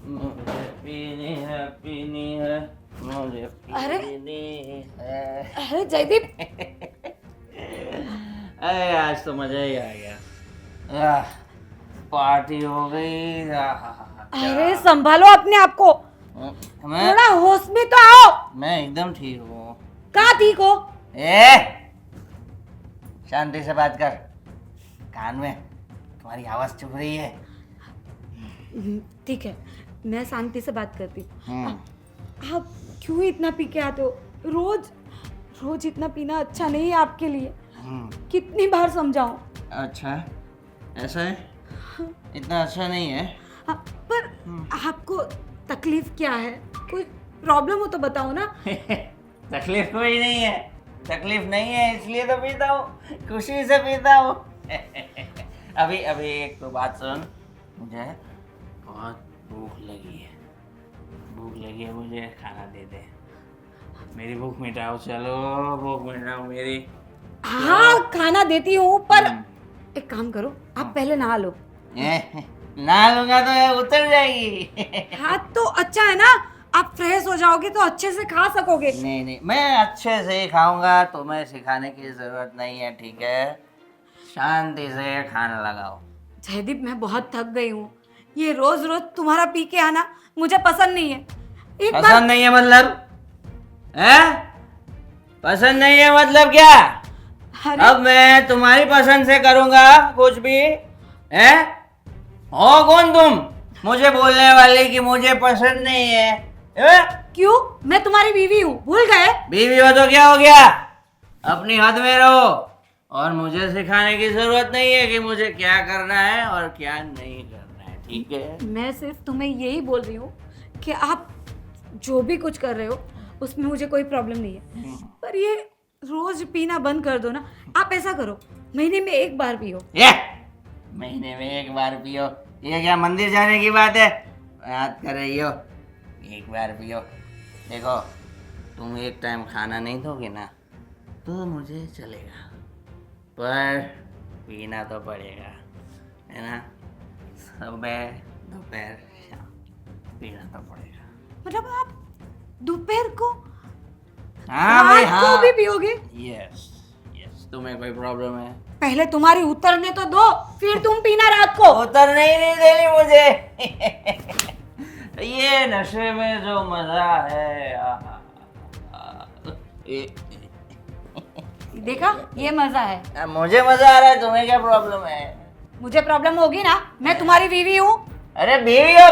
मुझे पीनी है मुझे अरे पीनी है। अरे जयदीप, अरे आज तो मजा ही आ गया। पार्टी हो गई। अरे संभालो अपने आप को, मैं थोड़ा होश में तो आओ। मैं एकदम ठीक हूँ। कहाँ ठीक हो? शांति से बात कर, कान में तुम्हारी आवाज चुभ रही है। ठीक है, मैं शांति से बात करती हूँ। हम्म। आप क्यों इतना पी के आते हो? रोज रोज इतना पीना अच्छा नहीं है आपके लिए। कितनी बार समझाऊं? अच्छा, ऐसा है? इतना अच्छा नहीं है। हाँ, पर आपको तकलीफ क्या है? कोई प्रॉब्लम हो तो बताओ ना। तकलीफ कोई नहीं है, तकलीफ नहीं है इसलिए तो पीता हूँ, खुशी से पीता हूँ। अभी अभी एक तो बात सुन, मुझे बहुत भूख लगी है मुझे खाना दे दे। मेरी भूख मिटाओ, चलो भूख मिटाओ मेरी। हाँ खाना देती हूँ, पर एक काम करो, आप पहले नहा लो। नहा लूंगा तो ये उतर जाएगी। हाँ तो अच्छा है ना, आप फ्रेश हो जाओगे तो अच्छे से खा सकोगे। नहीं, मैं अच्छे से ही खाऊंगा, तुम्हें सिखाने की जरूरत नहीं है, ठीक है? शांति से खाना लगाओ। जयदीप, मैं बहुत थक गई हूँ। ये रोज रोज तुम्हारा पी के आना मुझे पसंद नहीं है। एक बार पसंद नहीं है मतलब? हैं? पसंद नहीं है मतलब क्या? अरे अब मैं तुम्हारी पसंद से करूंगा कुछ भी? हैं? हो कौन तुम मुझे बोलने वाले कि मुझे पसंद नहीं है? क्यों? मैं तुम्हारी बीवी हूँ, भूल गए? बीवी हो तो क्या हो गया? अपनी हद में रहो, और मुझे सिखाने की जरूरत नहीं है कि मुझे क्या करना है और क्या नहीं करना है, ठीक है? मैं सिर्फ तुम्हें यही बोल रही हूँ कि आप जो भी कुछ कर रहे हो उसमें मुझे कोई प्रॉब्लम नहीं है, पर ये रोज पीना बंद कर दो ना। आप ऐसा करो, महीने में एक बार पियो। ये महीने में एक बार पियो? ये क्या मंदिर जाने की बात है? बात कर रही हो एक बार पियो? देखो, तुम एक टाइम खाना नहीं दोगे ना तो मुझे चलेगा, पर पीना तो पड़ेगा, है ना? सुबह दोपहर शाम पीना तो पड़ेगा। मतलब आप दोपहर को, हाँ भाई रात को हाँ। भी पियोगे? यस, तुम्हें कोई प्रॉब्लम है? पहले तुम्हारी उतरने तो दो, फिर तुम पीना रात को। उतर नहीं देनी मुझे। ये नशे में जो मजा है, देखा, ये मजा है। मुझे मजा आ रहा है, तुम्हें क्या प्रॉब्लम है? मुझे प्रॉब्लम होगी ना, मैं तुम्हारी बीवी हूँ। अरे बीवी हो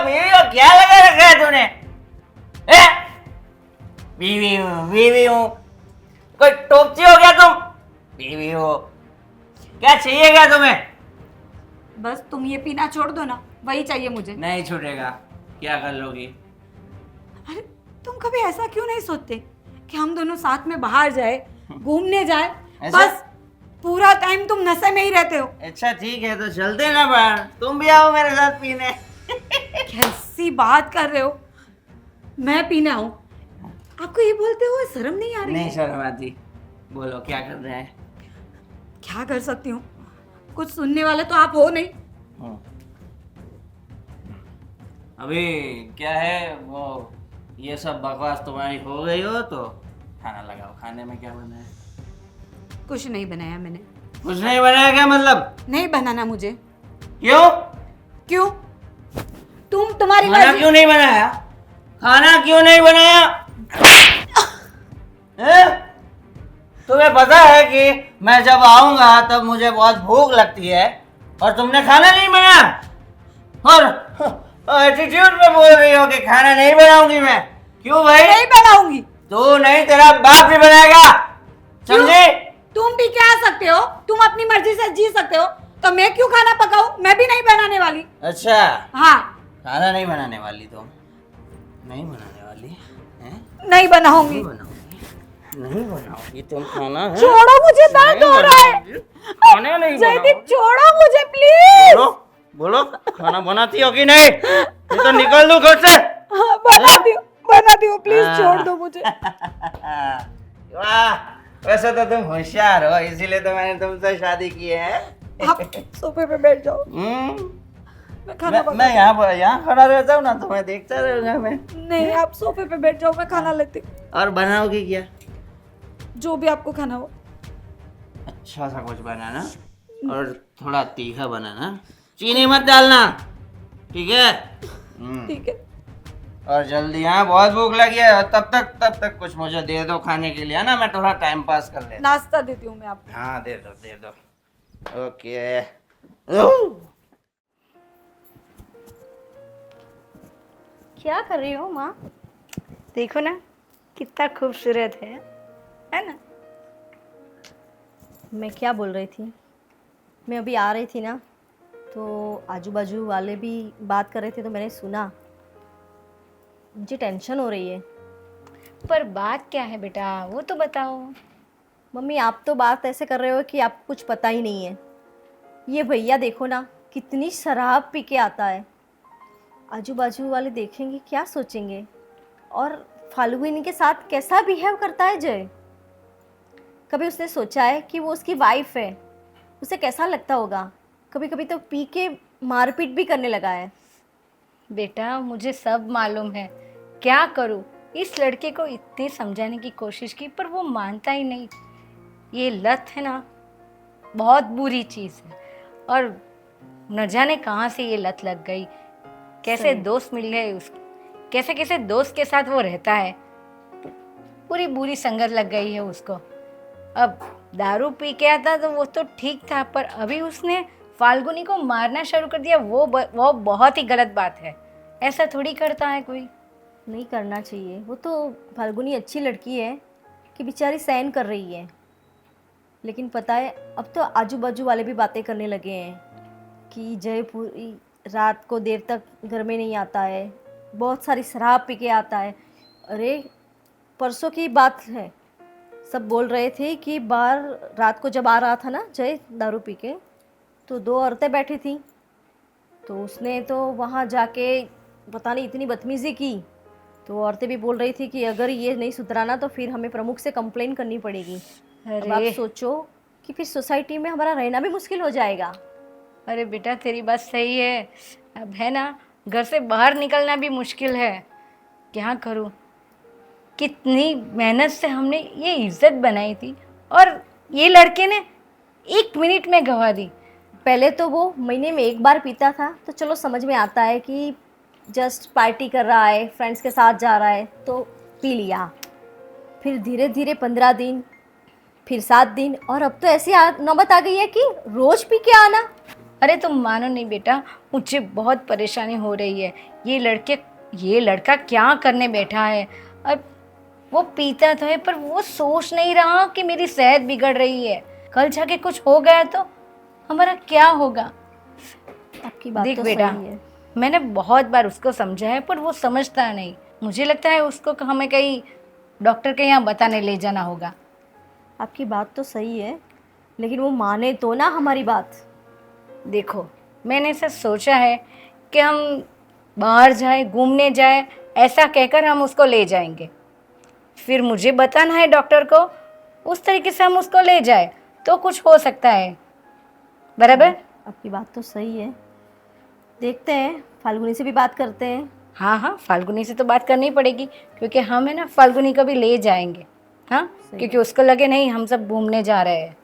क्या लगा रखा है तूने? बीवी हूँ कोई टोपची हो गया तुम? बीवी हो, क्या चाहिए क्या तुम्हें? बस तुम ये पीना छोड़ दो ना, वही चाहिए मुझे। नहीं छूटेगा। क्या कर लोगी? अरे तुम कभी ऐसा क्यों नहीं सोचते कि हम दोनों साथ में बाहर जाए, घूमने जाए? ऐसा? बस पूरा टाइम तुम नशे में ही रहते हो। अच्छा ठीक है, तो चलते ना बाहर, तुम भी आओ मेरे साथ पीने। कैसी बात कर रहे हो? मैं पीना हूँ? आपको ये बोलते हुए शर्म नहीं आ रही? नहीं शर्म आती। बोलो क्या कर रहे हैं? क्या कर सकती हूँ, कुछ सुनने वाले तो आप हो नहीं। अभी क्या है वो, ये सब बकवास तुम्हारी हो गई हो तो खाना लगाओ। खाने में क्या बना है? कुछ नहीं बनाया मैंने। कुछ नहीं बनाया क्या मतलब? नहीं बनाना मुझे। क्यों? क्यों? तुम्हारी खाना मर्जी। क्यों नहीं बनाया? खाना क्यों नहीं बनाया? तुम्हें पता है कि मैं जब आऊंगा तब मुझे बहुत भूख लगती है, और तुमने खाना नहीं बनाया, और एटीट्यूड में बोल रही हो कि खाना नहीं बनाऊंगी मैं। क्यों भाई? नहीं बनाऊंगी। तू नहीं, तेरा बाप भी बनाएगा, समझे? तुम भी क्या सकते हो, तुम अपनी मर्जी से जी सकते हो, तो मैं क्यों खाना पकाऊं? मैं भी नहीं बनाने वाली। अच्छा, हाँ। खाना नहीं बनाने वाली तुम? नहीं बनाने वाली हैं? नहीं बनाऊंगी। नहीं बनाओगी तुम खाना, है? छोड़ो, मुझे दर्द हो रहा है। खाना नहीं जयदीप बनाओगी? छोड़ो मुझे प्लीज। बोलो खाना बनाती हो कि नहीं? ये तो निकल दूं घर से। हाँ, बना दियो प्लीज, छोड़ दो मुझे। वाह, वैसे तो तुम होशियार हो, इसीलिए तो मैंने तुमसे शादी की है। आप सोफे पे बैठ जाओ। मैं खाना मैं यहाँ खड़ा रहता हूँ ना, तो मैं देखता रहूंगा मैं। नहीं, आप सोफे पे बैठ जाओ, मैं खाना लेती हूँ। और बनाओगी क्या? जो भी आपको खाना हो। अच्छा सा कुछ बनाना, और थोड़ा तीखा बनाना, चीनी मत डालना, ठीक है? ठीक है। और जल्दी, हाँ बहुत भूख लगी है। और तब तक कुछ मुझे दे दो खाने के लिए, है ना? मैं थोड़ा टाइम पास कर लेता। नाश्ता देती हूँ मैं आपको। हाँ दे दो। ओके। क्या कर रही हो माँ? देखो ना कितना खूबसूरत है ना? मैं क्या बोल रही थी, मैं अभी आ रही थी ना, तो आजू बाजू वाले भी बात कर रहे थे, तो मैंने सुना। मुझे टेंशन हो रही है। पर बात क्या है बेटा, वो तो बताओ। मम्मी, आप तो बात ऐसे कर रहे हो कि आपको कुछ पता ही नहीं है। ये भैया देखो ना, कितनी शराब पी के आता है। आजू बाजू वाले देखेंगे, क्या सोचेंगे? और फाल्गुनी के साथ कैसा बिहेव करता है जय। कभी उसने सोचा है कि वो उसकी वाइफ है, उसे कैसा लगता होगा? कभी कभी तो पी के मारपीट भी करने लगा है। बेटा मुझे सब मालूम है, क्या करूं? इस लड़के को इतनी समझाने की कोशिश की पर वो मानता ही नहीं। ये लत है ना, बहुत बुरी चीज़ है। और न जाने कहाँ से ये लत लग गई, कैसे सही। दोस्त मिल गए उसको, कैसे कैसे दोस्त के साथ वो रहता है। पूरी बुरी संगत लग गई है उसको। अब दारू पी के आता तो वो तो ठीक था, पर अभी उसने फाल्गुनी को मारना शुरू कर दिया। वो बहुत ही गलत बात है। ऐसा थोड़ी करता है कोई। नहीं करना चाहिए। वो तो फाल्गुनी अच्छी लड़की है कि बेचारी सहन कर रही है। लेकिन पता है, अब तो आजू बाजू वाले भी बातें करने लगे हैं कि जय पूरी रात को देर तक घर में नहीं आता है, बहुत सारी शराब पी के आता है। अरे परसों की बात है, सब बोल रहे थे कि बाहर रात को जब आ रहा था ना जय दारू पी के, तो दो औरतें बैठी थी। तो उसने तो वहाँ जाके पता नहीं इतनी बदतमीज़ी की। तो औरतें भी बोल रही थी कि अगर ये नहीं सुधराना तो फिर हमें प्रमुख से कंप्लेन करनी पड़ेगी। अब आप अरे सोचो कि फिर सोसाइटी में हमारा रहना भी मुश्किल हो जाएगा। अरे बेटा तेरी बात सही है। अब है ना, घर से बाहर निकलना भी मुश्किल है। क्या करूं? कितनी मेहनत से हमने ये इज्जत बनाई थी और ये लड़के ने 1 मिनट में गवा दी। पहले तो वो महीने में एक बार पीता था, तो चलो समझ में आता है कि जस्ट पार्टी कर रहा है, फ्रेंड्स के साथ जा रहा है तो पी लिया। फिर धीरे धीरे 15 दिन, फिर 7 दिन, और अब तो ऐसी नौबत आ गई है कि रोज पी के आना। अरे तुम मानो नहीं बेटा, मुझे बहुत परेशानी हो रही है। ये लड़का क्या करने बैठा है। अब वो पीता तो है पर वो सोच नहीं रहा कि मेरी सेहत बिगड़ रही है। कल जाके कुछ हो गया तो हमारा क्या होगा? आपकी बात देख तो बेटा, सही है। मैंने बहुत बार उसको समझाया है पर वो समझता नहीं। मुझे लगता है उसको हमें कहीं डॉक्टर के यहाँ बताने ले जाना होगा। आपकी बात तो सही है, लेकिन वो माने तो ना हमारी बात। देखो, मैंने ऐसा सोचा है कि हम बाहर जाए, घूमने जाए, ऐसा कहकर हम उसको ले जाएंगे। फिर मुझे बताना है डॉक्टर को, उस तरीके से हम उसको ले जाए तो कुछ हो सकता है। बराबर? आपकी बात तो सही है। देखते हैं, फाल्गुनी से भी बात करते हैं। हाँ हाँ, फाल्गुनी से तो बात करनी पड़ेगी, क्योंकि हम है ना फाल्गुनी को भी ले जाएंगे। हाँ, क्योंकि उसको लगे नहीं हम सब घूमने जा रहे हैं।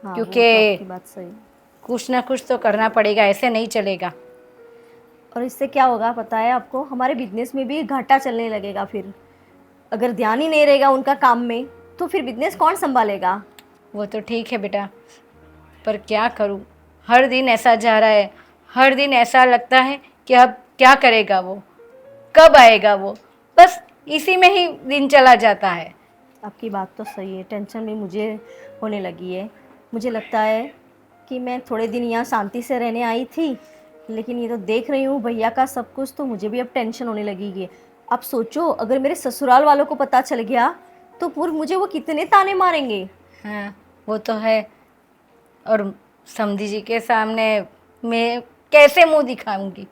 हाँ, क्योंकि वो तो आपकी बात सही। कुछ ना कुछ तो करना पड़ेगा, ऐसे नहीं चलेगा। और इससे क्या होगा पता है आपको? हमारे बिजनेस में भी घाटा चलने लगेगा। फिर अगर ध्यान ही नहीं रहेगा उनका काम में, तो फिर बिजनेस कौन संभालेगा? वो तो ठीक है बेटा, पर क्या करूँ, हर दिन ऐसा जा रहा है। हर दिन ऐसा लगता है कि अब क्या करेगा वो, कब आएगा वो, बस इसी में ही दिन चला जाता है। आपकी बात तो सही है। टेंशन भी मुझे होने लगी है। मुझे लगता है कि मैं थोड़े दिन यहाँ शांति से रहने आई थी, लेकिन ये तो देख रही हूँ भैया का सब कुछ, तो मुझे भी अब टेंशन होने लगी है। अब सोचो, अगर मेरे ससुराल वालों को पता चल गया तो फिर मुझे वो कितने ताने मारेंगे। हाँ वो तो है। और समधी जी के सामने मैं कैसे मुंह दिखाऊंगी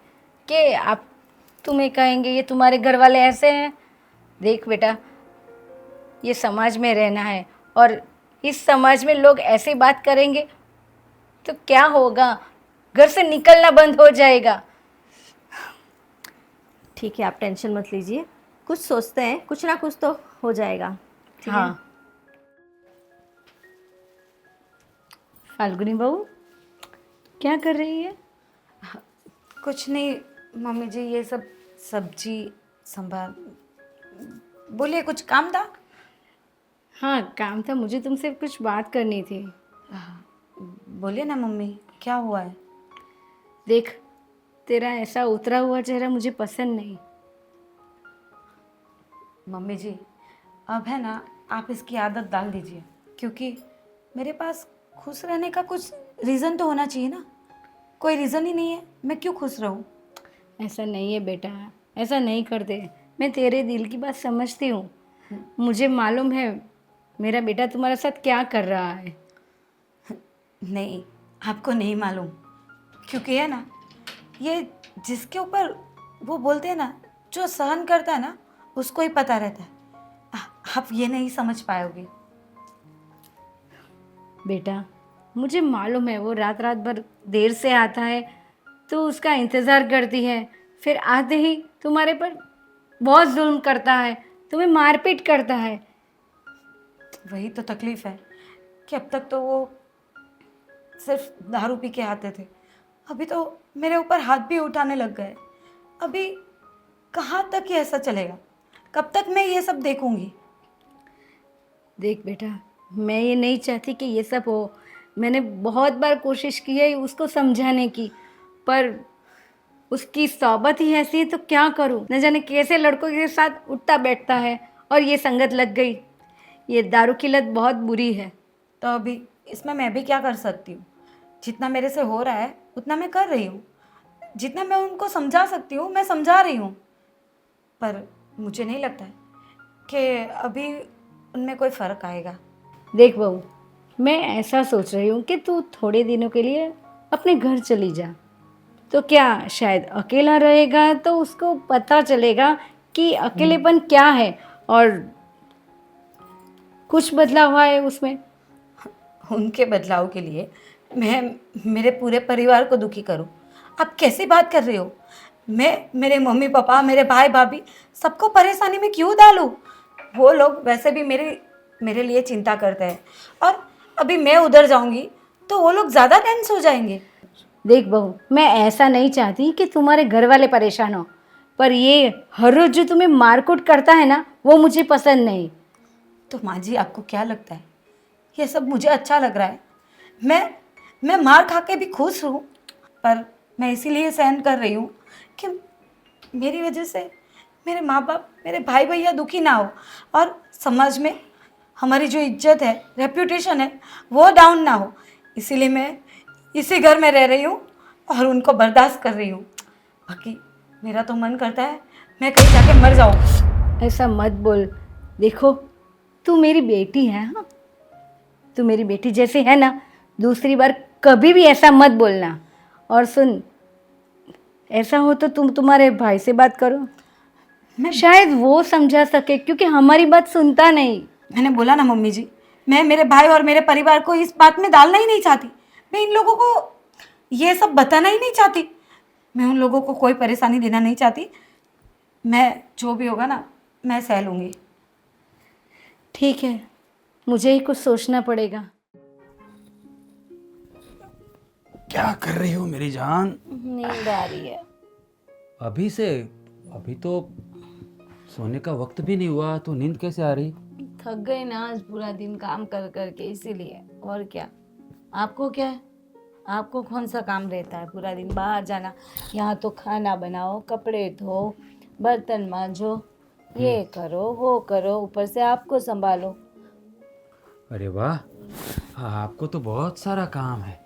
कि आप तुम्हें कहेंगे ये तुम्हारे घर वाले ऐसे हैं। देख बेटा, ये समाज में रहना है और इस समाज में लोग ऐसी बात करेंगे तो क्या होगा, घर से निकलना बंद हो जाएगा। ठीक है, आप टेंशन मत लीजिए, कुछ सोचते हैं, कुछ ना कुछ तो हो जाएगा। ठीक है? हाँ। फाल्गुनी बहू क्या कर रही है? कुछ नहीं मम्मी जी, ये सब सब्जी संभाल। बोलिए, कुछ काम था? हाँ काम था, मुझे तुमसे कुछ बात करनी थी। बोलिए ना मम्मी, क्या हुआ है? देख, तेरा ऐसा उतरा हुआ चेहरा मुझे पसंद नहीं। मम्मी जी, अब है ना, आप इसकी आदत डाल दीजिए, क्योंकि मेरे पास खुश रहने का कुछ रीज़न तो होना चाहिए ना। कोई रीज़न ही नहीं है, मैं क्यों खुश रहूं? ऐसा नहीं है बेटा, ऐसा नहीं करते। मैं तेरे दिल की बात समझती हूँ। मुझे मालूम है मेरा बेटा तुम्हारे साथ क्या कर रहा है। नहीं, आपको नहीं मालूम, क्योंकि है ना, ये जिसके ऊपर वो बोलते हैं ना, जो सहन करता है ना, उसको ही पता रहता है। आप ये नहीं समझ पाओगे। बेटा मुझे मालूम है वो रात रात भर देर से आता है तो उसका इंतज़ार करती है, फिर आते ही तुम्हारे पर बहुत जुल्म करता है, तुम्हें मारपीट करता है। वही तो तकलीफ है कि अब तक तो वो सिर्फ दारू पी के आते थे, अभी तो मेरे ऊपर हाथ भी उठाने लग गए। अभी कहाँ तक ये ऐसा चलेगा? कब तक मैं ये सब देखूंगी? देख बेटा, मैं ये नहीं चाहती कि ये सब हो। मैंने बहुत बार कोशिश की है उसको समझाने की, पर उसकी सोबत ही ऐसी है तो क्या करूं। न जाने कैसे लड़कों के साथ उठता बैठता है और ये संगत लग गई। ये दारू की लत बहुत बुरी है। तो अभी इसमें मैं भी क्या कर सकती हूँ? जितना मेरे से हो रहा है उतना मैं कर रही हूँ, जितना मैं उनको समझा सकती हूँ मैं समझा रही हूँ, पर मुझे नहीं लगता है कि अभी उनमें कोई फ़र्क आएगा। देख बहू, मैं ऐसा सोच रही हूँ कि तू थोड़े दिनों के लिए अपने घर चली जा, तो क्या शायद अकेला रहेगा तो उसको पता चलेगा कि अकेलेपन क्या है और कुछ बदलाव हुआ है उसमें। उनके बदलाव के लिए मैं मेरे पूरे परिवार को दुखी करूं? आप कैसी बात कर रहे हो? मैं मेरे मम्मी पापा, मेरे भाई भाभी, सबको परेशानी में क्यों डालूं? वो लोग वैसे भी मेरे लिए चिंता करते हैं, और अभी मैं उधर जाऊंगी तो वो लोग ज़्यादा टेंस हो जाएंगे। देख बहू, मैं ऐसा नहीं चाहती कि तुम्हारे घर वाले परेशान हो, पर ये हर रोज जो तुम्हें मारकूट करता है ना, वो मुझे पसंद नहीं। तो माँ जी, आपको क्या लगता है ये सब मुझे अच्छा लग रहा है? मैं मार खा के भी खुश हूँ, पर मैं इसीलिए सहन कर रही हूँ कि मेरी वजह से मेरे माँ बाप, मेरे भाई भैया दुखी ना हो, और समाज में हमारी जो इज्जत है, रेप्यूटेशन है, वो डाउन ना हो। इसीलिए मैं इसी घर में रह रही हूँ और उनको बर्दाश्त कर रही हूँ। बाकी मेरा तो मन करता है मैं कहीं जाके मर जाऊँ। ऐसा मत बोल। देखो, तू मेरी बेटी है। हाँ, तू मेरी बेटी जैसी है ना, दूसरी बार कभी भी ऐसा मत बोलना। और सुन, ऐसा हो तो तुम तुम्हारे भाई से बात करो, शायद वो समझा सके, क्योंकि हमारी बात सुनता नहीं। मैंने बोला ना मम्मी जी, मैं मेरे भाई और मेरे परिवार को इस बात में डालना ही नहीं चाहती। मैं इन लोगों को ये सब बताना ही नहीं चाहती। मैं उन लोगों को कोई परेशानी देना नहीं चाहती। मैं जो भी होगा ना, मैं सह लूँगी। ठीक है, मुझे ही कुछ सोचना पड़ेगा। क्या कर रही हो मेरी जान? नींद आ रही है। अभी से? अभी तो सोने का वक्त भी नहीं हुआ, तो नींद कैसे आ रही? थक गए ना आज पूरा दिन काम कर कर के, इसीलिए। और क्या, आपको क्या है? आपको कौन सा काम रहता है पूरा दिन? बाहर जाना, यहाँ तो खाना बनाओ, कपड़े धो, बर्तन मांजो, ये करो वो करो, ऊपर से आपको संभालो। अरे वाह, आपको तो बहुत सारा काम है।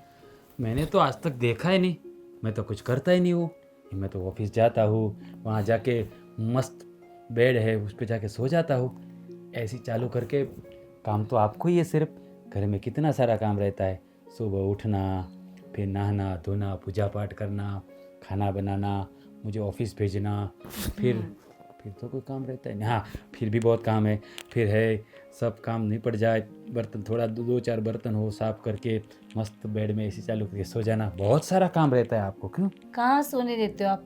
मैंने तो आज तक देखा ही नहीं। मैं तो कुछ करता ही नहीं हूँ। मैं तो ऑफिस जाता हूँ, वहाँ जाके मस्त बेड है उस पर जाके सो जाता हूँ। ऐसी चालू करके काम तो आपको ही है सिर्फ। घर में कितना सारा काम रहता है। सुबह उठना, फिर नहाना धोना, पूजा पाठ करना, खाना बनाना, मुझे ऑफिस भेजना, फिर तो कोई काम रहता है नहीं। हाँ, फिर भी बहुत काम है। फिर है, सब काम निपट जाए, बर्तन थोड़ा दो चार बर्तन हो साफ करके मस्त बेड में एसी चालू करके सो जाना। बहुत सारा काम रहता है आपको। क्यों? कहाँ सोने देते हो आप?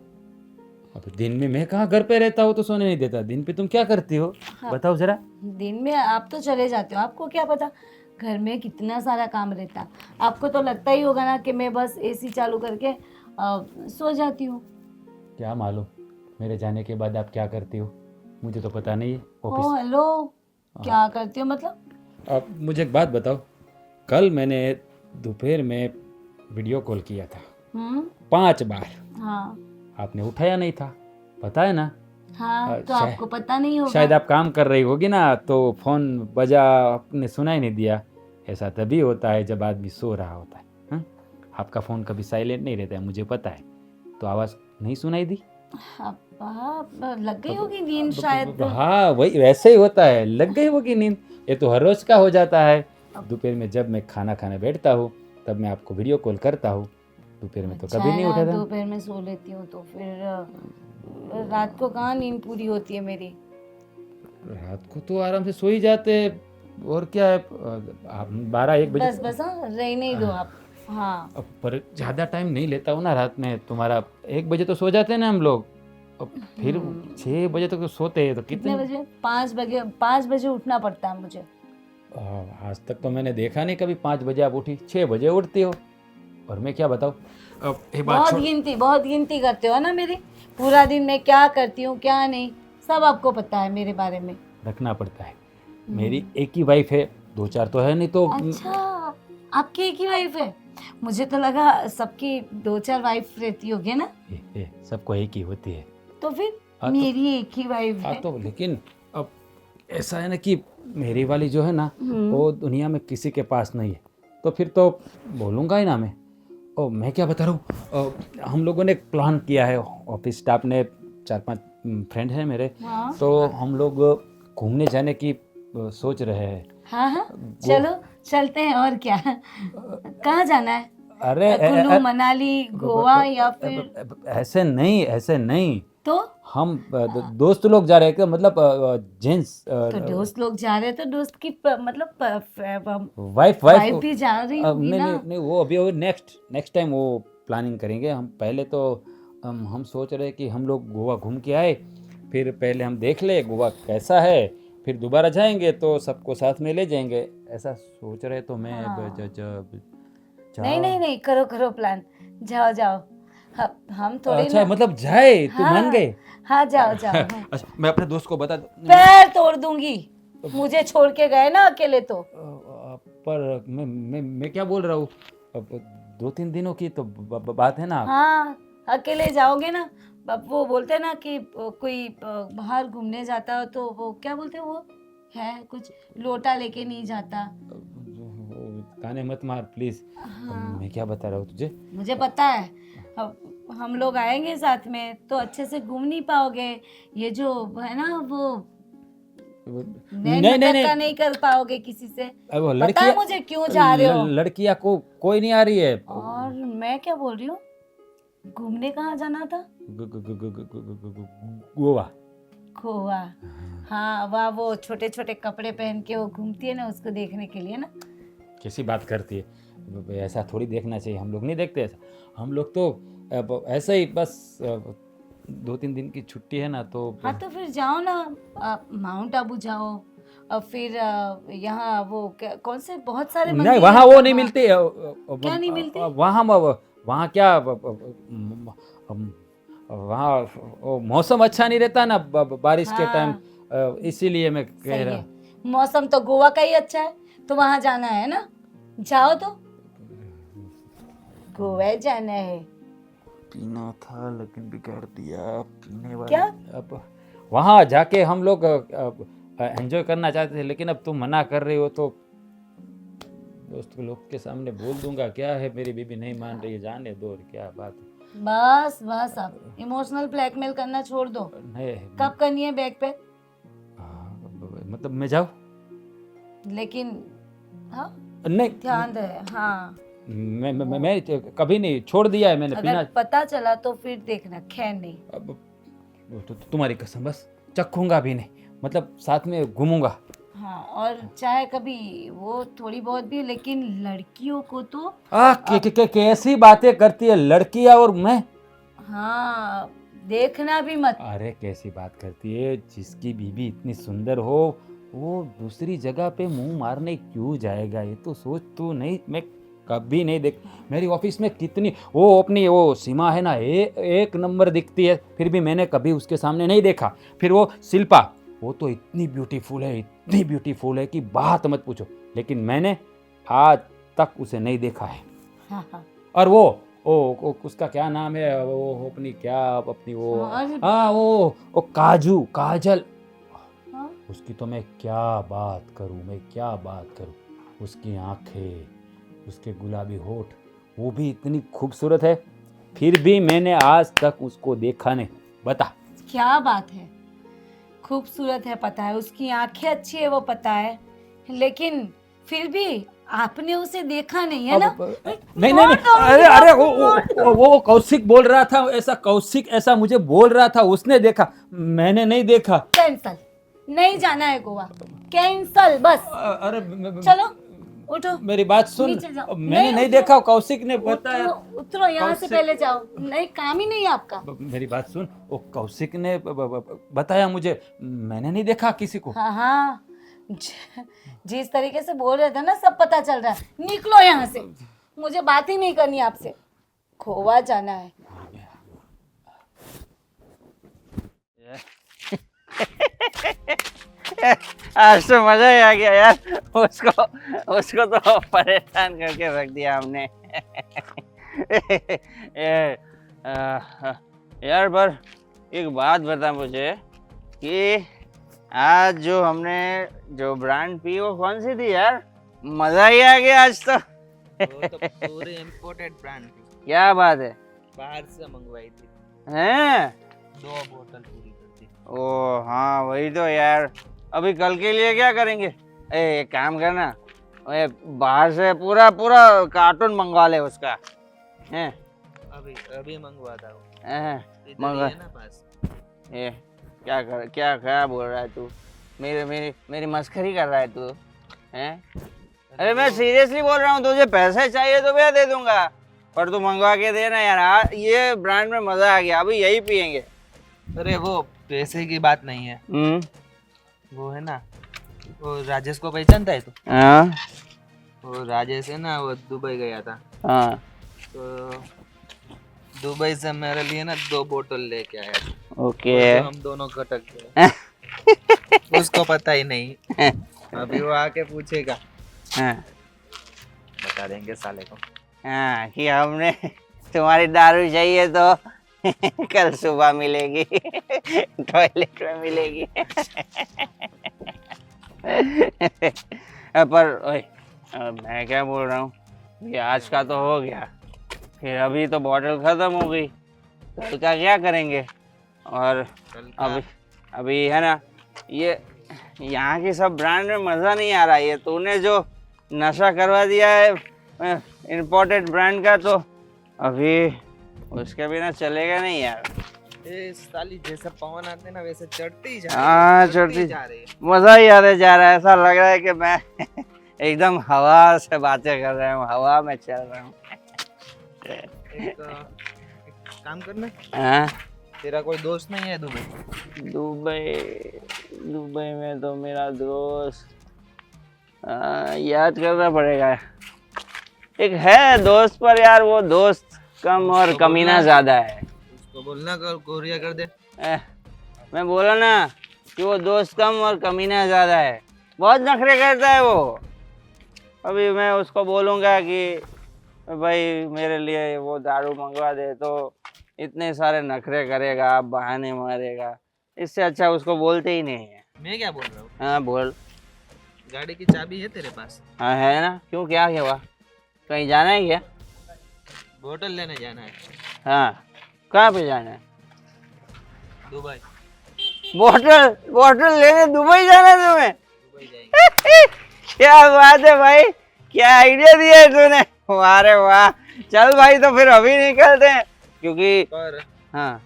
अब दिन में मैं कहाँ घर पे रहता हूँ तो सोने नहीं देता, दिन पे तुम क्या करती हो? बताओ जरा। दिन में आप तो चले जाते हो, आपको क्या पता घर में कितना सारा काम रहता। आपको तो लगता ही होगा ना कि मैं बस एसी चालू करके सो जाती हूँ। क्या मालूम मेरे जाने के बाद आप क्या करती हो, मुझे तो पता नहीं है। ओ ऑफिस हेलो, क्या करती हो मतलब? अब मुझे एक बात बताओ, कल मैंने दोपहर में वीडियो कॉल किया था 5 बार, हाँ आपने उठाया नहीं था, पता है ना? हाँ, तो शायद- आपको पता नहीं होगा। शायद आप काम कर रही होगी ना, तो फ़ोन बजा, आपने सुना ही नहीं दिया। ऐसा तभी होता है जब आदमी सो रहा होता है। हाँ? आपका फ़ोन कभी साइलेंट नहीं रहता है, मुझे पता है, तो आवाज़ नहीं सुनाई दी। लग गई होगी नींद शायद। हाँ वही वैसे ही होता है, लग गई होगी नींद। ये तो हर रोज का हो जाता है। दोपहर में जब मैं खाना खाने बैठता हूँ तब मैं आपको वीडियो कॉल करता हूँ, दोपहर में तो अच्छा कभी है नहीं ना, उठाता। दोपहर में सो लेती हूँ तो फिर रात को कहाँ नींद पूरी होती है मेरी। रात को तो आराम से सो ही जाते हैं, और क्या है, 12-1 बजे। बस बस, हाँ रहने ही दो आप। हाँ अब पर ज़्यादा टाइम नहीं लेता हूँ ना रात में, तुम्हारा 1 बजे तो सो जाते हैं ना हम लोग, अब फिर 6 बजे तक तो सोते हैं, तो कितने कितने बजे? 5 बजे उठना पड़ता है मुझे। आज तक तो मैंने देखा नहीं कभी 5 बजे आप उठी, 6 बजे उठती हो। और मैं क्या बताऊँ, अब एक बात बहुत गिनती करते हो ना मेरी। पूरा दिन मैं क्या करती हूँ क्या नहीं सब आपको पता है मेरे बारे में। रखना पड़ता है। मेरी एक ही वाइफ है, 2-4 तो है नहीं तो। अच्छा, आपकी एक ही वाइफ है? मुझे तो लगा सबकी 2-4 वाइफ रहती होगी ना। सबको एक ही होती है। तो फिर हाँ, मेरी एक ही वाइफ है। तो लेकिन अब ऐसा है ना कि मेरी वाली जो है ना, वो दुनिया में किसी के पास नहीं है, तो फिर तो बोलूँगा ही ना मैं। ओ मैं क्या बता रहा हूँ, हम लोगों ने एक प्लान किया है, ऑफिस स्टाफ ने, 4-5 फ्रेंड हैं मेरे, हाँ तो हम लोग घूमने जाने की सोच रहे हैं। हाँ हाँ, चलो चलते हैं, और क्या। कहाँ जाना है? अरे कुल्लू, मनाली, गोवा या फिर? ऐसे नहीं तो हम दोस्त लोग जा रहे हैं, मतलब जेंट्स, तो दोस्त लोग जा रहे हैं तो दोस्त की मतलब वाइफ वाइफ भी जा रही होगी नहीं ना। नहीं नहीं, वो अभी नेक्स्ट टाइम वो प्लानिंग करेंगे। हम पहले तो हम सोच रहे हैं कि हम लोग गोवा घूम के आए, फिर पहले हम देख ले गोवा कैसा है, फिर दोबारा जाएंगे तो सबको साथ में ले जाएंगे, ऐसा सोच रहे। तो मैं नहीं नहीं नहीं, करो करो प्लान, जाओ जाओ। हम थोड़ी अच्छा ना। मतलब जाए तो हाँ, मान गए। हाँ जाओ जाओ। अच्छा मैं अपने दोस्त को बता पैर तोड़ दूंगी, मुझे छोड़ के गए ना अकेले तो। पर मैं क्या बोल रहा हूँ, अब 2-3 दिनों की तो बात है ना। हाँ अकेले जाओगे ना, अब वो बोलते हैं ना कि कोई बाहर घूमने जाता है तो वो क्या बोलते हैं, वो है कुछ, लोटा लेके नहीं जाता। ताने मत मार प्लीज। मैं क्या बता रहा हूँ तुझे, मुझे पता है, अब हम लोग आएंगे साथ में तो अच्छे से घूम नहीं पाओगे। ये जो है ना वो नहीं कर पाओगे किसी से। अब वो पता है मुझे क्यों जा रहे हो। लड़कियां को कोई नहीं आ रही है। और मैं क्या बोल रही हूँ, घूमने कहाँ जाना था? गोवा। गोवा, हाँ वहाँ वो छोटे छोटे कपड़े पहन के वो घूमती है ना, उसको देखने के लिए ना। कैसी बात करती है, ऐसा थोड़ी देखना चाहिए, हम लोग नहीं देखते ऐसा। हम लोग तो अब ऐसे ही बस 2-3 दिन की छुट्टी है ना तो। हाँ तो फिर जाओ ना, माउंट आबू जाओ, और फिर यहाँ वो कौन से बहुत सारे मंदिर नहीं, वहाँ हैं वो नहीं मिलती। क्या नहीं मिलती? वहाँ क्या, वहाँ मौसम अच्छा नहीं रहता ना बारिश के टाइम, इसीलिए मैं कह सही रहा। है, मौसम तो गोवा का ही अच्छा है, तो वहाँ जाना है ना, जाओ तो। गोवा जाना है। पीना था लेकिन बिगाड़ दिया पीने वाले। क्या? अब वहाँ जाके हम लोग एंजॉय करना चाहते थे, लेकिन अब तुम मना कर रही हो तो दोस्त लोग के सामने बोल दूंगा। क्या है, मेरी बीबी नहीं मान रही है, जाने दो, और क्या बात है। बस बस, अब इमोशनल ब्लैकमेल करना छोड़ दो। नहीं कब करनी है बैग पे? मतलब मैं जाऊँ? लेकिन हाँ नहीं, ध्यान रहे। हाँ मैं कभी नहीं छोड़ दिया है मैंने अगर पीना। पता चला तो फिर देखना, खैर नहीं। अब तुम्हारी कसम, बस चखूंगा भी नहीं, मतलब साथ में घूमूंगा। हाँ, और चाहे कभी वो थोड़ी बहुत भी, लेकिन लड़कियों को तो कैसी बातें करती है लड़कियां और मैं। हाँ देखना भी मत। अरे कैसी बात करती है, जिसकी बीवी इतनी सुंदर हो वो दूसरी जगह पे मुंह मारने क्यों जाएगा? ये तो सोच तू नहीं, मैं कभी नहीं देख। मेरी ऑफिस में कितनी वो अपनी वो सीमा है ना, एक नंबर दिखती है, फिर भी मैंने कभी उसके सामने नहीं देखा। फिर वो शिल्पा, वो तो इतनी ब्यूटीफुल है, इतनी ब्यूटीफुल है कि बात मत पूछो, लेकिन मैंने आज तक उसे नहीं देखा है। हाँ हाँ। और वो उसका क्या नाम है, वो अपनी क्या अपनी वो, और- हाँ वो काजल, हाँ? उसकी तो मैं क्या बात करूं। उसकी आंखें, उसके गुलाबी होठ, वो भी इतनी खूबसूरत है, फिर भी मैंने आज तक उसको देखा नहीं। बता। क्या बात है, खूबसूरत है पता है, उसकी आंखें अच्छी है वो पता है, लेकिन फिर भी आपने उसे देखा नहीं है ना? नहीं, अरे वो कौशिक बोल रहा था ऐसा, कौशिक ऐसा मुझे बोल रहा था, उसने देखा, मैंने नहीं देखा। कैंसल, नहीं जाना है गोवा, कैंसल बस। अरे चलो उठो, मेरी बात सुन, नीचे जाओ। मैंने नहीं उतरो। देखा, कौशिक ने बताया। उतरो यहाँ से, कौशिक- पहले जाओ, नहीं काम ही नहीं है आपका। मेरी बात सुन, वो कौशिक ने बताया मुझे, मैंने नहीं देखा किसी को। हाँ हाँ, जिस तरीके से बोल रहे थे ना, सब पता चल रहा है। निकलो यहाँ से, मुझे बात ही नहीं करनी आपसे, गोवा जाना है। आज तो मजा ही आ गया यार, उसको तो परेशान करके रख दिया हमने। यार पर एक बात बता मुझे कि आज जो हमने जो ब्रांड पी वो कौन सी थी यार? मजा ही आ गया आज तो। वो तो पूरी इम्पोर्टेड ब्रांड थी, क्या बात है? बाहर से मंगवाई थी, हैं? 2 बोतल पूरी कर दी। ओ हाँ वही तो यार। अभी कल के लिए क्या करेंगे? एक काम करना, बाहर से पूरा कार्टून मंगवा ले उसका। हैं? अभी मंगवाता हूँ, इधर ही मंगवा। है ना पास। ये क्या बोल रहा है तू? मेरी मस्खरी कर रहा है तू? हैं? अरे मैं सीरियसली बोल रहा हूँ, तुझे पैसे चाहिए तो मैं दे दूंगा, पर तू मंगवा के देना यार। ये ब्रांड में मजा आ गया, अभी यही पियेंगे। अरे वो पैसे की बात नहीं है, वो है ना, वो राजेश को पहचानता है तू? हाँ वो राजेश है ना, वो दुबई गया था, हाँ तो दुबई से मेरे लिए ना 2 बोतल लेके आया था। ओके। तो हम दोनों खटक गए। उसको पता ही नहीं, अभी वो आके पूछेगा, हाँ बता देंगे साले को। हाँ कि हमने तुम्हारी दारू चाहिए तो कल सुबह मिलेगी, टॉयलेट में मिलेगी। पर ओए, मैं क्या बोल रहा हूँ, ये आज का तो हो गया, फिर अभी तो बॉटल खत्म हो गई, कल का क्या करेंगे? और कल का अभी है ना, ये यहाँ की सब ब्रांड में मज़ा नहीं आ रहा। ये तूने जो नशा करवा दिया है इम्पोर्टेड ब्रांड का, तो अभी उसके बिना चलेगा नहीं यार। ये साली जैसा पवन आते ना वैसे चढ़ती ही जा हाँ, रही है, चढ़ती जा रही है। मज़ा ही आते जा रहा है, ऐसा लग रहा है कि मैं एकदम हवा से बातें कर रहा हूँ, हवा में चल रहा हूँ। एक काम करना, हाँ? तेरा कोई दोस्त नहीं है दुबई? दुबई में तो मेरा दोस्त याद करना पड़ेगा। एक है दोस्त, पर यार वो दोस्त कम और उसको कमीना बोलना। ज्यादा है। उसको बोलना कोरिया कर दे। मैं बोला ना कि वो दोस्त कम और कमीना ज्यादा है, बहुत नखरे करता है वो। अभी मैं उसको बोलूँगा कि भाई मेरे लिए वो दारू मंगवा दे, तो इतने सारे नखरे करेगा, बहाने मारेगा। इससे अच्छा उसको बोलते ही नहीं है। मैं क्या बोल रहा हूँ, हाँ बोल। गाड़ी की चाबी है तेरे पास? हाँ है ना, क्यों क्या हुआ? कहीं जाना है क्या? बोतल लेने जाना है हाँ, कहाँ पे जाना है? दुबई। बोतल लेने दुबई जाना है तुम्हें? दुबई जाएंगे। क्या बात है भाई, क्या आइडिया दिया है तूने। अरे वाह, चल भाई तो फिर अभी निकलते हैं, क्योंकि पर हाँ।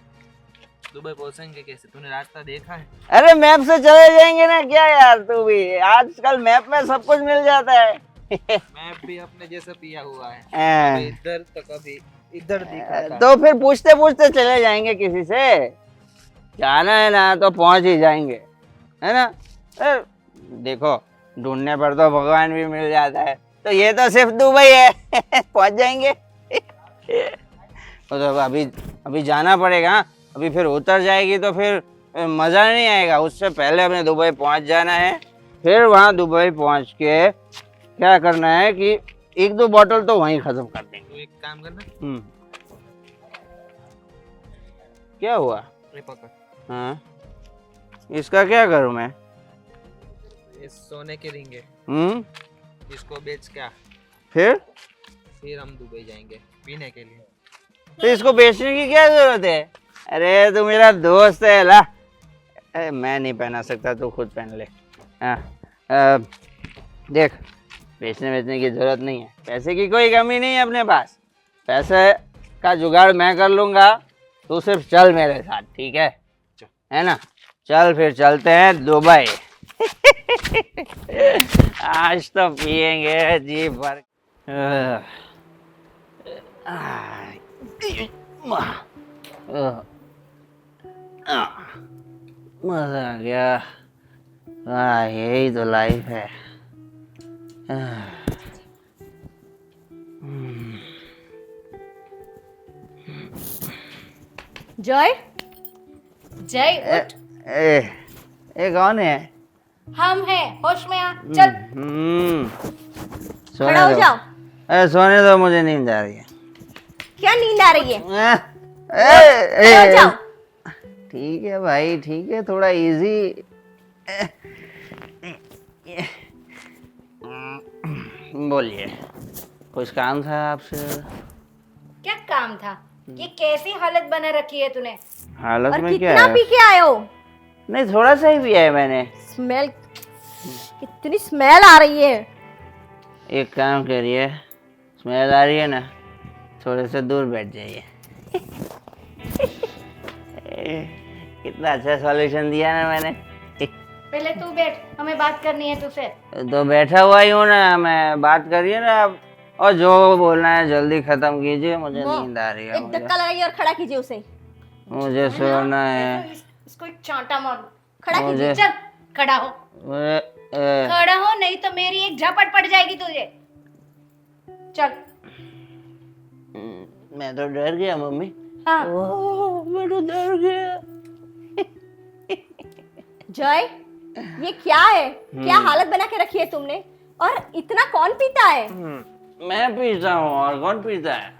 दुबई पहुंचेंगे कैसे? तूने रास्ता देखा है? अरे मैप से चले जाएंगे ना, क्या यार तू भी, आजकल मैप में सब कुछ मिल जाता है। मैं भी अपने जैसा पिया हुआ है, हाँ। कभी इधर तो कभी इधर दिखा था। तो फिर पूछते पूछते चले जाएंगे किसी से। जाना है ना तो पहुंच ही जाएंगे, है ना। देखो ढूंढने पर तो भगवान भी मिल जाता है, तो ये तो सिर्फ दुबई है पहुंच जाएंगे। तो अभी अभी जाना पड़ेगा, अभी फिर उतर जाएगी तो फिर मज़ा नहीं आएगा। उससे पहले हमें दुबई पहुंच जाना है। फिर वहाँ दुबई पहुंच के क्या करना है कि 1-2 बॉटल तो वहीं ख़त्म कर देंगे। तो एक काम करना, क्या हुआ? ये पकड़, हाँ, इसका क्या करूँ मैं? ये सोने के रिंग है, इसको बेच क्या, फिर हम दुबई जाएंगे पीने के लिए। तो इसको बेचने की क्या जरूरत है? अरे तू मेरा दोस्त है ला। मैं नहीं पहना सकता, तू खुद पहन ले। देख, बेचने की जरूरत नहीं है, पैसे की कोई कमी नहीं है अपने पास। पैसे का जुगाड़ मैं कर लूंगा, तू सिर्फ चल मेरे साथ, ठीक है ना। चल फिर चलते हैं दुबई। आज तो पियेंगे जी भर। मजा आ गया। यही तो लाइफ है। जय, जय उठ। ए कौन है? हम हैं, होश में आ, चल। सोने खड़ा हो दो। जाओ। सोने दो, मुझे नींद आ रही है। क्या नींद आ रही है? खड़े हो जाओ। ठीक है भाई, ठीक है, थोड़ा इजी। बोलिए, कुछ काम था आपसे? क्या काम था? ये कैसी हालत बना रखी है तूने? हालत और में क्या कितना है? पी के आए हो? नहीं, थोड़ा सा ही पिया है मैंने। स्मेल, कितनी स्मेल आ रही है। एक काम करिए, स्मेल आ रही है ना, थोड़े से दूर बैठ जाइए। कितना अच्छा सॉल्यूशन दिया ना मैंने। पहले तू बैठ, हमें बात करनी है तुझसे। तो बैठा हुआ ही हूँ ना मैं, बात करिए ना आप। और जो बोलना है जल्दी खत्म कीजिए, मुझे नींद आ रही है। एक धक्का लगाइए और खड़ा कीजिए उसे। मुझे सोना है। इसको एक चांटा मार। खड़ा कीजिए। मुझे चल खड़ा हो, मुझे खड़ा हो, नहीं तो मेरी एक झपट पड़ जाएगी तुझे। चल। मैं तो डर गया मम्मी। हाँ। ओह, मैं तो डर गया। जय, ये क्या है? क्या हालत बना के रखी है तुमने? और इतना कौन पीता है? मैं पीता हूँ, और कौन पीता है?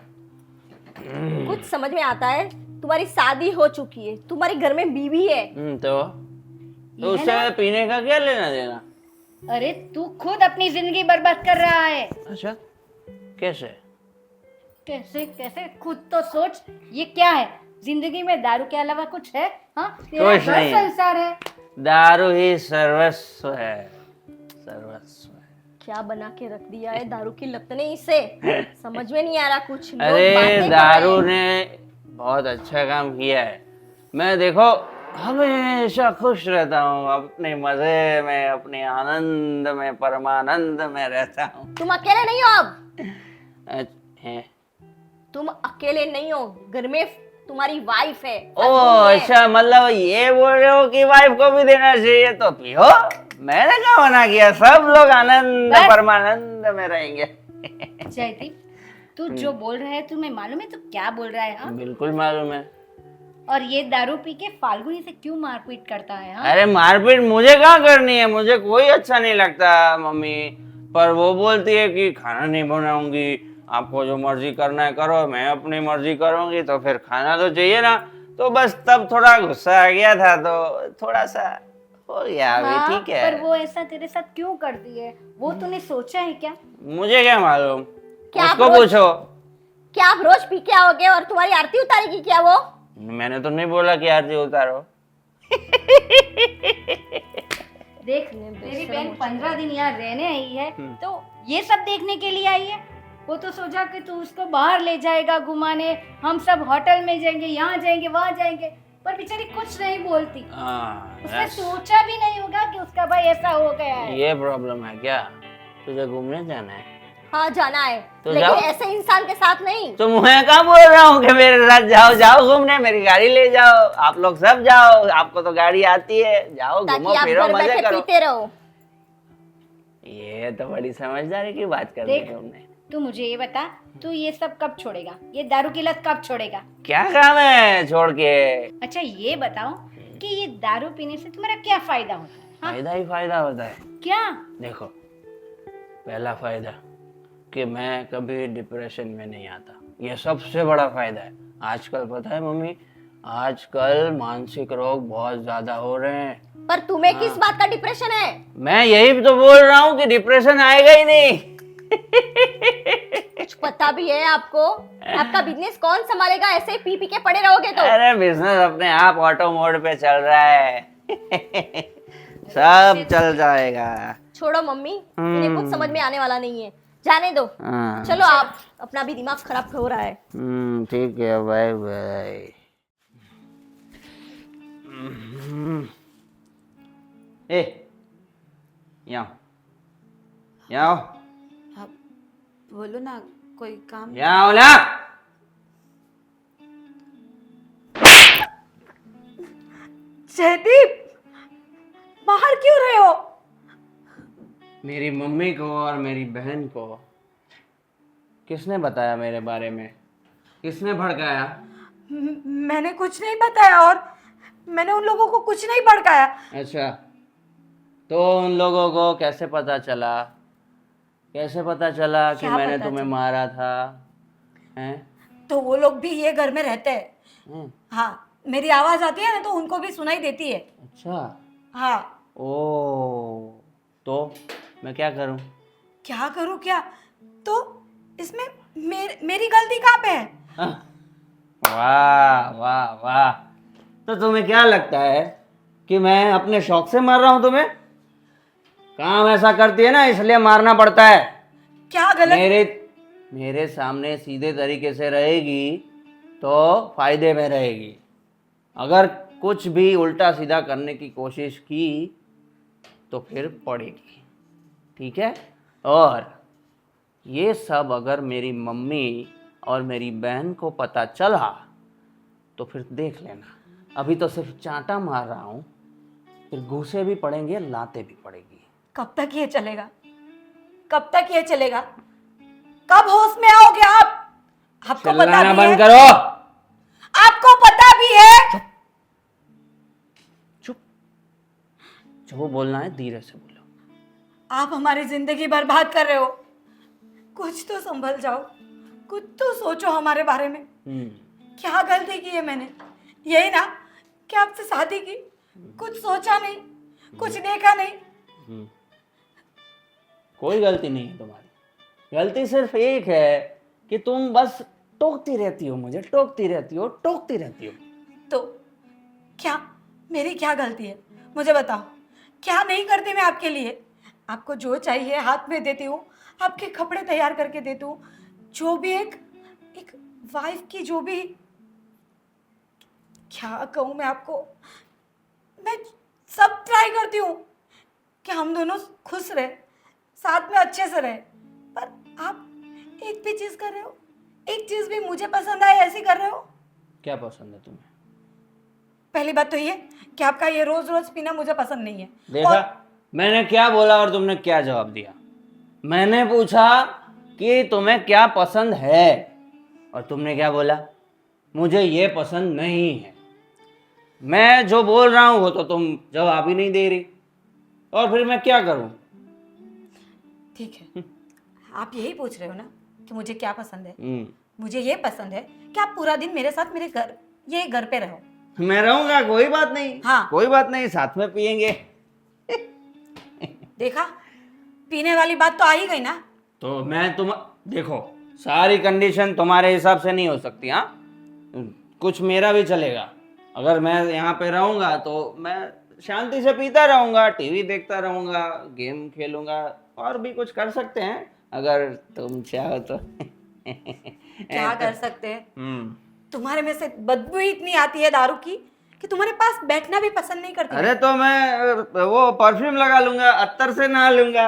कुछ समझ में आता है? तुम्हारी शादी हो चुकी है, तुम्हारे घर में बीवी है। तो उससे पीने का क्या लेना देना? अरे तू खुद अपनी जिंदगी बर्बाद कर रहा है। अच्छा, कैसे? कैसे कैसे? खुद तो सोच, ये क्या है? जिंदगी में दारू के अलावा कुछ है? हाँ, कुछ घर नहीं है। संसार है। दारू ही सर्वस्व है, सर्वस्व है। क्या बना के रख दिया है दारू की लत ने इसे? समझ में नहीं आ रहा कुछ। लोग अरे बातें कर दारू रहे हैं। ने बहुत अच्छा काम किया है। मैं देखो हमेशा खुश रहता हूँ, अपने मजे में, अपने आनंद में, परमानंद में रहता हूँ। तुम अकेले नहीं हो अब। हैं? तुम अकेले नहीं हो, घर में तुम्हारी वाइफ है। ओ अच्छा, मतलब ये बोल रहे हो कि वाइफ को भी देना चाहिए? तो पियो, मैंने क्या मना किया। सब लोग आनंद परमानंद में रहेंगे। जयदीप, तू जो बोल रहा है तुम्हें मालूम है तू क्या बोल रहा है? हाँ? बिल्कुल मालूम है। और ये दारू पी के फाल्गुनी से क्यों मारपीट करता है? हाँ? अरे मारपीट मुझे कहाँ करनी है, मुझे कोई अच्छा नहीं लगता मम्मी। पर वो बोलती है कि खाना नहीं बनाऊंगी, आपको जो मर्जी करना है करो, मैं अपनी मर्जी करूंगी, तो फिर खाना तो चाहिए ना। तो बस तब थोड़ा गुस्सा आ गया था, तो थोड़ा सा हो गया। अभी हाँ, ठीक है। पर वो ऐसा तेरे साथ क्यों करती है, वो तूने सोचा है क्या? मुझे क्या मालूम, क्या उसको रोज- पूछो। क्या आप रोज पी के आओगे और तुम्हारी आरती उतारेगी क्या वो? मैंने तो नहीं बोला कि आरती उतारो। देख, तेरी बहन 15 दिन यहाँ रहने आई है, तो ये सब देखने के लिए आई है। वो तो सोचा कि तू उसको बाहर ले जाएगा घुमाने, हम सब होटल में जाएंगे, यहाँ जाएंगे, वहाँ जाएंगे, पर बेचारी कुछ नहीं बोलती। उसने सोचा भी नहीं होगा कि उसका भाई ऐसा हो गया है। ये प्रॉब्लम है क्या? तुझे घूमने जाना है? हाँ जाना है, तो लेकिन जाओ। ऐसे इंसान के साथ नहीं। तो मैं कहाँ बोल रहा हूँ कि मेरे साथ जाओ, जाओ घूमने, मेरी गाड़ी ले जाओ, आप लोग सब जाओ, आपको तो गाड़ी आती है, जाओ घूमो ताकि आप फिरो घर मजे बैठे करो। पीते रहो। ये तो बड़ी समझदारी की बात कर दी देख तुमने। तू मुझे ये बता, तू ये सब कब छोड़ेगा? ये दारू की लत कब छोड़ेगा? क्या काम है छोड़ के? अच्छा ये बताओ कि ये दारू पीने से तुम्हारा क्या फायदा होता है? हाँ? फायदा ही फायदा होता है। क्या? देखो, पहला फायदा कि मैं कभी डिप्रेशन में नहीं आता, ये सबसे बड़ा फायदा है। आजकल पता है मम्मी, आजकल मानसिक रोग बहुत ज्यादा हो रहे हैं। पर तुम्हें किस बात का डिप्रेशन है? मैं यही तो बोल रहा हूँ कि डिप्रेशन आएगा ही नहीं। कुछ पता भी है आपको? आपका बिजनेस कौन संभालेगा? ऐसे ही पी पी के पड़े रहोगे तो। अरे बिजनेस अपने आप ऑटो मोड पे चल रहा है। सब चल जाएगा। छोड़ो मम्मी, इन्हें कुछ समझ में आने वाला नहीं है, जाने दो। हाँ। चलो आप, अपना भी दिमाग खराब हो रहा है। ठीक है, बाय बाय। ए, यहाँ यहाँ आप बोलो ना, कोई काम। यहाँ ना। जयदीप, बाहर क्यों रहे हो? मेरी मम्मी को और मेरी बहन को किसने बताया मेरे बारे में? किसने भड़काया? मैंने कुछ नहीं बताया और मैंने उन लोगों को कुछ नहीं भड़काया। अच्छा, तो उन लोगों को कैसे पता चला? कैसे पता चला कि क्या मैंने पता तुम्हें चला? मारा था? हैं? तो वो लोग भी ये घर में रहते हैं। हैं? हाँ, मेरी आवाज आती है ना तो उनको भी सुनाई देती है। अच्छा। हाँ। ओ, तो मैं क्या करूं? क्या करूँ क्या? तो इसमें मेरी गलती कहाँ पे है? वाह वाह वाह। तो तुम्हें क्या लगता है कि मैं अपने शौक से मार रहा हूं तुम्हें? काम ऐसा करती है ना, इसलिए मारना पड़ता है। क्या गलत? मेरे सामने सीधे तरीके से रहेगी तो फायदे में रहेगी। अगर कुछ भी उल्टा सीधा करने की कोशिश की तो फिर पड़ेगी, ठीक है? और ये सब अगर मेरी मम्मी और मेरी बहन को पता चला तो फिर देख लेना। अभी तो सिर्फ चांटा मार रहा हूँ, फिर घूसे भी पड़ेंगे, लाते भी पड़ेगी। कब तक ये चलेगा? कब तक ये चलेगा? कब होश में आओगे आप? आपको पता चिल्लाना भी बंद है? करो। आपको पता भी है? चुप। जो बोलना है धीरे से बोलो। आप हमारी जिंदगी बर्बाद कर रहे हो। कुछ तो संभल जाओ, कुछ तो सोचो हमारे बारे में। क्या गलती की है मैंने? यही ना कि आपसे शादी की, कुछ सोचा नहीं, कुछ देखा नहीं। कोई गलती नहीं है तुम्हारी। गलती सिर्फ एक है कि तुम बस टोकती रहती हो, मुझे टोकती रहती हो, टोकती रहती हो। तो क्या मेरी क्या गलती है? मुझे बताओ, क्या नहीं करती मैं आपके लिए? आपको जो चाहिए हाथ में देती हूँ, आपके कपड़े तैयार करके देती हूँ, जो भी एक वाइफ की जो भी, क्या कहूँ मैं आपको, मैं सब ट्राई करती हूँ कि हम दोनों खुश रहे, साथ में अच्छे से रहे। पर आप एक भी चीज़ कर रहे हो, एक चीज़ भी मुझे पसंद आए ऐसी कर रहे हो। क्या पसंद है तुम्हें? पहली बात तो ये कि आपका ये रोज रोज पीना मुझे पसंद नहीं है। देखा मैंने क्या बोला और तुमने क्या जवाब दिया? मैंने पूछा कि तुम्हें क्या पसंद है और तुमने क्या बोला? मुझे ये पसंद नहीं है। मैं जो बोल रहा हूँ वो तो तुम जवाब ही नहीं दे रही, और फिर मैं क्या करूँ? ठीक है, आप यही पूछ रहे हो ना कि मुझे क्या पसंद है? मुझे ये पसंद है कि आप पूरा दिन मेरे साथ मेरे घर पे रहो। मैं रहूंगा, कोई बात नहीं। हाँ। कोई बात नहीं, साथ में पियेंगे। देखा, पीने वाली बात तो आ ही गई ना। तो मैं देखो, सारी कंडीशन तुम्हारे हिसाब से नहीं हो सकती। हाँ, कुछ मेरा भी चलेगा। अगर मैं यहाँ पे रहूंगा तो मैं शांति से पीता रहूंगा, टीवी देखता रहूंगा, गेम खेलूंगा, और भी कुछ कर सकते हैं अगर तुम चाहो तो। क्या कर सकते हैं? तुम्हारे में से बदबू ही इतनी आती है दारू की कि तुम्हारे पास बैठना भी पसंद नहीं करती। अरे तो मैं वो परफ्यूम लगा लूंगा, अत्तर से नहा लूंगा।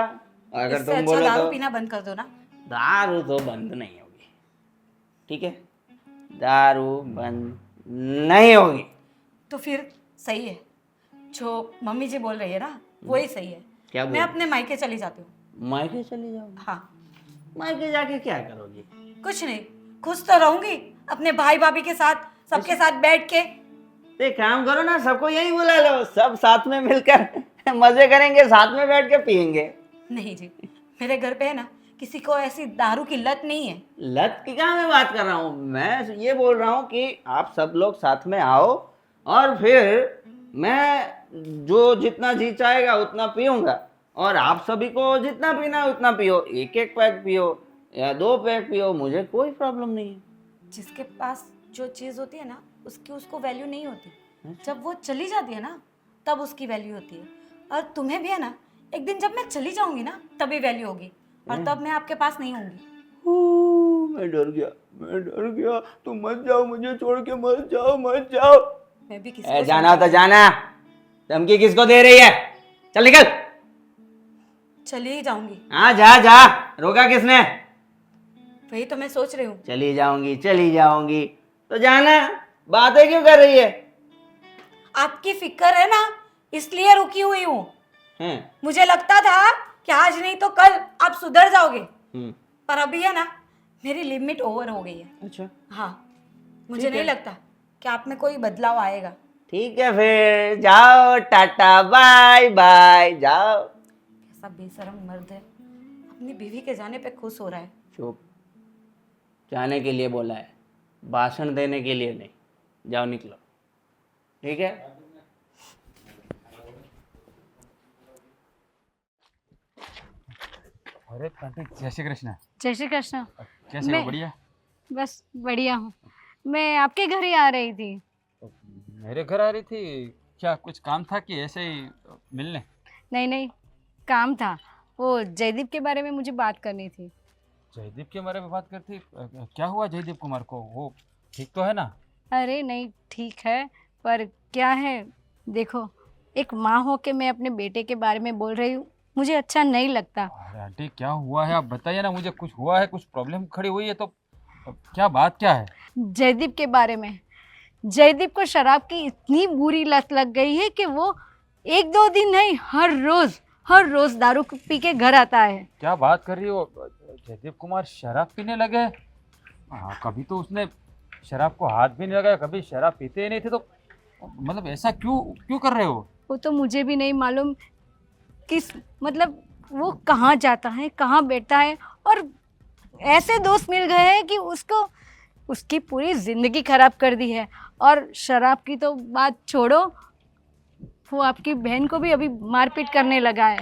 अगर इससे तुम अच्छा बोलो दारू तो। पीना बंद कर दो ना, दारू तो बंद नहीं होगी, ठीक है? दारू बंद नहीं होगी। तो फिर सही है, जो मम्मी जी बोल रही है ना वही सही है। क्या मैं अपने मायके चली जाती हूँ। मायके चली जाओगी? हाँ, मायके जाके क्या करोगी? कुछ नहीं, खुश तो रहूंगी अपने भाई भाभी के साथ, सबके साथ बैठ के। तो एक काम करो ना, सबको यही बुला लो, सब साथ में मिलकर मजे करेंगे, साथ में बैठ के पियेंगे। नहीं जी, मेरे घर पे है ना किसी को ऐसी दारू की लत नहीं है। लत की क्या मैं बात कर रहा हूँ, मैं ये बोल रहा हूँ कि आप सब लोग साथ में आओ और फिर मैं जो जितना जी चाहेगा उतना पीऊँगा और आप सभी को जितना पीना है उतना पियो, एक एक पैक पियो या 2 पैक पियो, मुझे कोई प्रॉब्लम नहीं है। जिसके पास जो चीज़ होती है ना उसकी उसको वैल्यू नहीं होती, जब वो चली जाती है ना तब उसकी वैल्यू होती है। और तुम्हें भी है ना, एक दिन जब मैं चली जाऊंगी ना तभी वैल्यू होगी, और तब मैं आपके पास नहीं होंगी। मैं डर गया, तुम मत जाओ, मुझे छोड़ के मत जाओ। मैं भी किसी को जाना हो तो जाना, धमकी किसको दे रही है? चल निकल। चली ही जाऊंगी। हाँ जा, रोका किसने? वही तो मैं सोच रही हूँ। चली जाऊंगी तो जाना, बातें क्यों कर रही है? आपकी फिक्र है ना इसलिए रुकी हुई हूँ। हैं? मुझे लगता था कि आज नहीं तो कल आप सुधर जाओगे, हम्म, पर अभी है ना मेरी लिमिट ओवर हो गई है। अच्छा हाँ, मुझे नहीं लगता कि आप में कोई बदलाव आएगा। ठीक है, फिर जाओ, टाटा बाय बाय, जाओ। कैसा बेशरम मर्द है, अपनी बीवी के जाने पे खुश हो रहा है। चुप, जाने के लिए बोला है, भाषण देने के लिए नहीं। जाओ निकलो, ठीक है? अरे आंटी, जय श्री कृष्ण। जय श्री कृष्ण। कैसे हो? मैं- बढ़िया। बस बढ़िया हूँ। मैं आपके घर ही आ रही थी। मेरे घर आ रही थी? क्या कुछ काम था कि ऐसे ही मिलने? नहीं, काम था। वो जयदीप के बारे में मुझे बात करनी थी। जयदीप के बारे में बात करती? क्या हुआ जयदीप कुमार को? वो ठीक तो है ना? अरे नहीं, ठीक है, पर क्या है, देखो, एक माँ हो के मैं अपने बेटे के बारे में बोल रही हूँ, मुझे अच्छा नहीं लगता। अरे आंटी, क्या हुआ है आप बताइए ना मुझे। कुछ हुआ है, कुछ प्रॉब्लम खड़ी हुई है तो क्या बात क्या है? जयदीप के बारे में, जयदीप को शराब की इतनी बुरी लत लग गई है कि वो 1-2 दिन नहीं, हर रोज दारू पी के घर आता है। क्या बात कर रही हो? जयदीप कुमार शराब पीने लगे? हाँ, कभी तो उसने शराब को हाथ भी नहीं लगाया, कभी शराब पीते ही नहीं थे, तो मतलब ऐसा क्यों कर रहे हो? वो तो मुझे भी नहीं मालूम किस, मतलब वो कहाँ जाता है, कहाँ बैठता है, और ऐसे दोस्त मिल गए हैं कि उसकी पूरी ज़िंदगी खराब कर दी है। और शराब की तो बात छोड़ो, वो आपकी बहन को भी अभी मारपीट करने लगा है।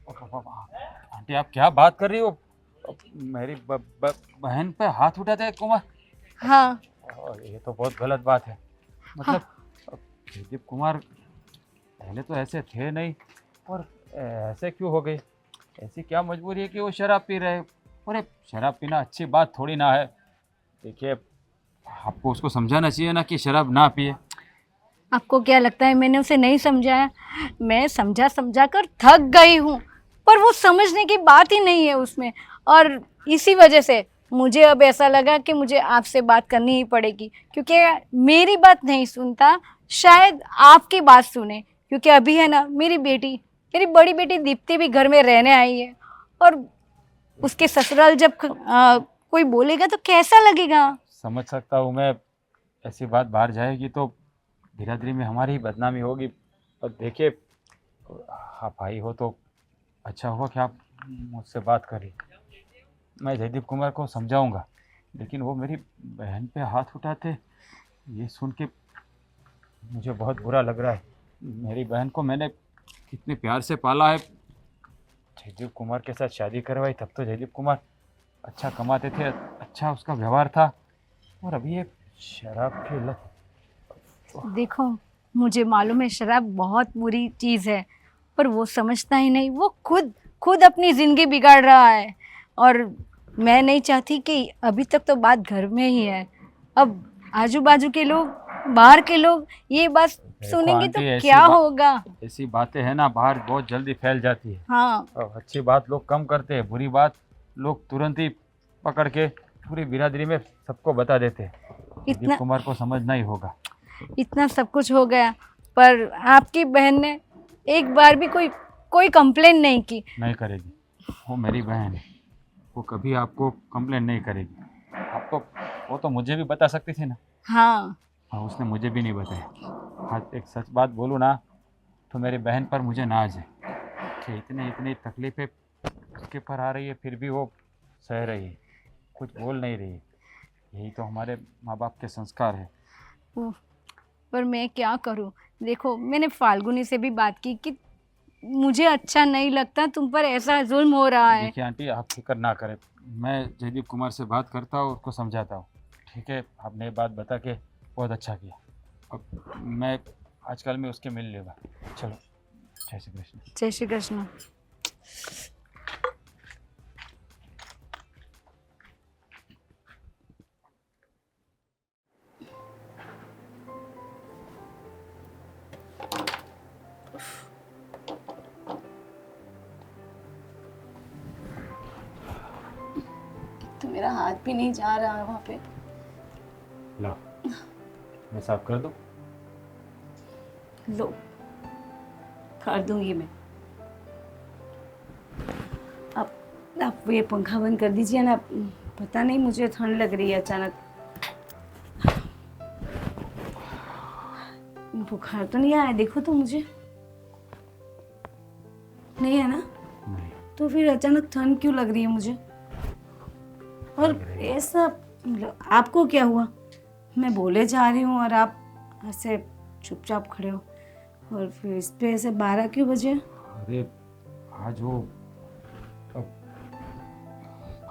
आंटी, आप क्या बात कर रही हो? मेरी बहन पे हाथ उठाते हैं कुमार? हाँ, ये तो बहुत गलत बात है। मतलब जयदीप कुमार पहले तो ऐसे थे नहीं, और ऐसे क्यों हो गए? ऐसी क्या मजबूरी है कि वो शराब पी रहे? अरे शराब पीना अच्छी बात थोड़ी ना है। देखिए, आपको उसको समझाना चाहिए ना कि शराब ना पिए। आपको क्या लगता है मैंने उसे नहीं समझाया? मैं समझा कर थक गई हूँ, पर वो समझने की बात ही नहीं है उसमें। और इसी वजह से मुझे अब ऐसा लगा कि मुझे आपसे बात करनी ही पड़ेगी, क्योंकि मेरी बात नहीं सुनता, शायद आपकी बात सुने। क्योंकि अभी है ना, मेरी बड़ी बेटी दीप्ति भी घर में रहने आई है, और उसके ससुराल जब कोई बोलेगा तो कैसा लगेगा? समझ सकता हूँ मैं। ऐसी बात बाहर जाएगी तो बिरादरी में हमारी ही बदनामी होगी। और देखिए, आप भाई हो तो अच्छा हुआ कि आप मुझसे बात करी। मैं जयदीप कुमार को समझाऊंगा, लेकिन वो मेरी बहन पे हाथ उठाते, ये सुन के मुझे बहुत बुरा लग रहा है। मेरी बहन को मैंने कितने प्यार से पाला है। जयदीप कुमार के साथ शादी करवाई तब तो जयदीप कुमार अच्छा कमाते थे, अच्छा उसका व्यवहार था, और अभी ये शराब की लत। देखो, मुझे मालूम है शराब बहुत बुरी चीज़ है, पर वो समझता ही नहीं। वो खुद अपनी ज़िंदगी बिगाड़ रहा है, और मैं नहीं चाहती कि अभी तक तो बात घर में ही है, अब आजू बाजू के लोग, बाहर के लोग ये बात सुनेंगे तो आंटी, क्या होगा? ऐसी बातें है ना, बाहर बहुत जल्दी फैल जाती है। हाँ, और अच्छी बात लोग कम करते हैं, बुरी बात लोग तुरंत ही पकड़ के पूरी बिरादरी में सबको बता देते। इतना दीप कुमार को समझना ही होगा। इतना सब कुछ हो गया, पर आपकी बहन ने एक बार भी कोई कंप्लेन नहीं की। नहीं करेगी, वो मेरी बहन है, वो कभी आपको कंप्लेन नहीं करेगी। आपको वो तो मुझे भी बता सकती थी ना। हाँ, हाँ, उसने मुझे भी नहीं बताया। हाँ, एक सच बात बोलूँ ना, तो मेरी बहन पर मुझे नाज है कि इतनी इतनी तकलीफ़ें उसके ऊपर आ रही है, फिर भी वो सह रही है, कुछ बोल नहीं रही है। यही तो हमारे माँ बाप के संस्कार है। वो- पर मैं क्या करूँ। देखो, मैंने फाल्गुनी से भी बात की कि मुझे अच्छा नहीं लगता, तुम पर ऐसा जुल्म हो रहा है। देखिए आंटी, आप फिक्र ना करें, मैं जयदीप कुमार से बात करता हूँ, उसको समझाता हूँ। ठीक है, आपने ये बात बता के बहुत अच्छा किया। अब मैं आजकल में उसके मिल लूँगा। चलो, जय श्री कृष्ण। जय श्री कृष्ण। तो मेरा हाथ भी नहीं जा रहा है वहाँ पे। लो, मैं साफ कर दूँ? लो, कर दूंगी मैं। अब आप ये पंखा बंद कर दीजिए ना। पता नहीं, मुझे ठंड लग रही है अचानक। बुखार तो नहीं आया, देखो तो मुझे। नहीं है ना? नहीं। तो फिर अचानक ठंड क्यों लग रही है मुझे? और ऐसा आपको क्या हुआ? मैं बोले जा रही हूँ और आप ऐसे चुपचाप खड़े हो। और फिर इस पे ऐसे 12 क्यों बजे? अरे आज वो अब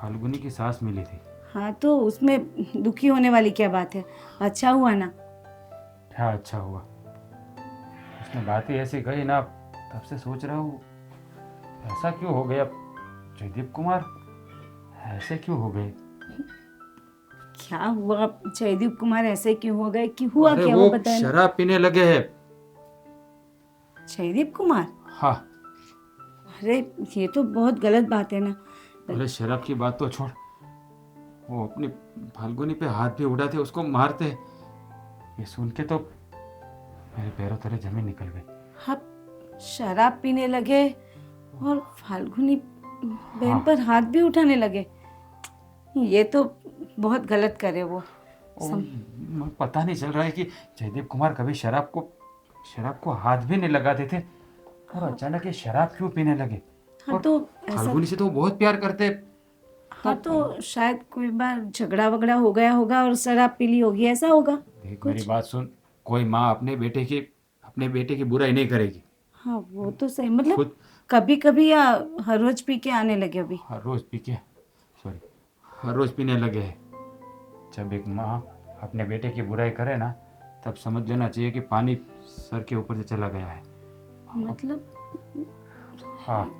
फाल्गुनी की सांस मिली थी। हाँ, तो उसमें दुखी होने वाली क्या बात है? अच्छा हुआ ना। क्या अच्छा हुआ? उसने बात ही ऐसी कही ना, तब से सोच रहा हूँ ऐसा क्यों हो गया। जयदीप कुमार ऐसे क्यों हो गए? क्या हुआ? जयदीप कुमार ऐसे क्यों हो गए? क्यों हुआ? अरे क्या वो वो बताए ना। शराब पीने लगे हैं। जयदीप कुमार? हाँ। अरे ये तो बहुत गलत बात है ना। अरे शराब की बात तो छोड़, वो अपनी फाल्गुनी पे हाथ भी उड़ाते, उसको मारते। ये सुन के तो मेरे पैरों तले जमीन निकल गई। आप शराब पीने लगे और फाल्गुनी बहन हाँ। पर हाथ भी उठाने लगे? ये तो बहुत गलत करे वो। पता नहीं चल रहा है कि जयदीप कुमार कभी शराब को हाथ भी नहीं लगाते थे, और अचानक ये शराब क्यों पीने लगे। हाँ, और तो ऐसा। फाल्गुनी से तो वो बहुत प्यार करते। हाँ, तो शायद कोई बार झगड़ा वगड़ा हो गया होगा और शराब पी ली होगी, ऐसा होगा। देख मेरी बात सुन, कोई माँ अपने बेटे की बुराई नहीं करेगी। हाँ, वो तो सही। मतलब खुद कभी कभी या हर रोज पी के आने लगे अभी? हर रोज पीने लगे हैं। जब एक माँ अपने बेटे की बुराई करे ना, तब समझ लेना चाहिए कि पानी सर के ऊपर से चला गया है। मतलब हाँ,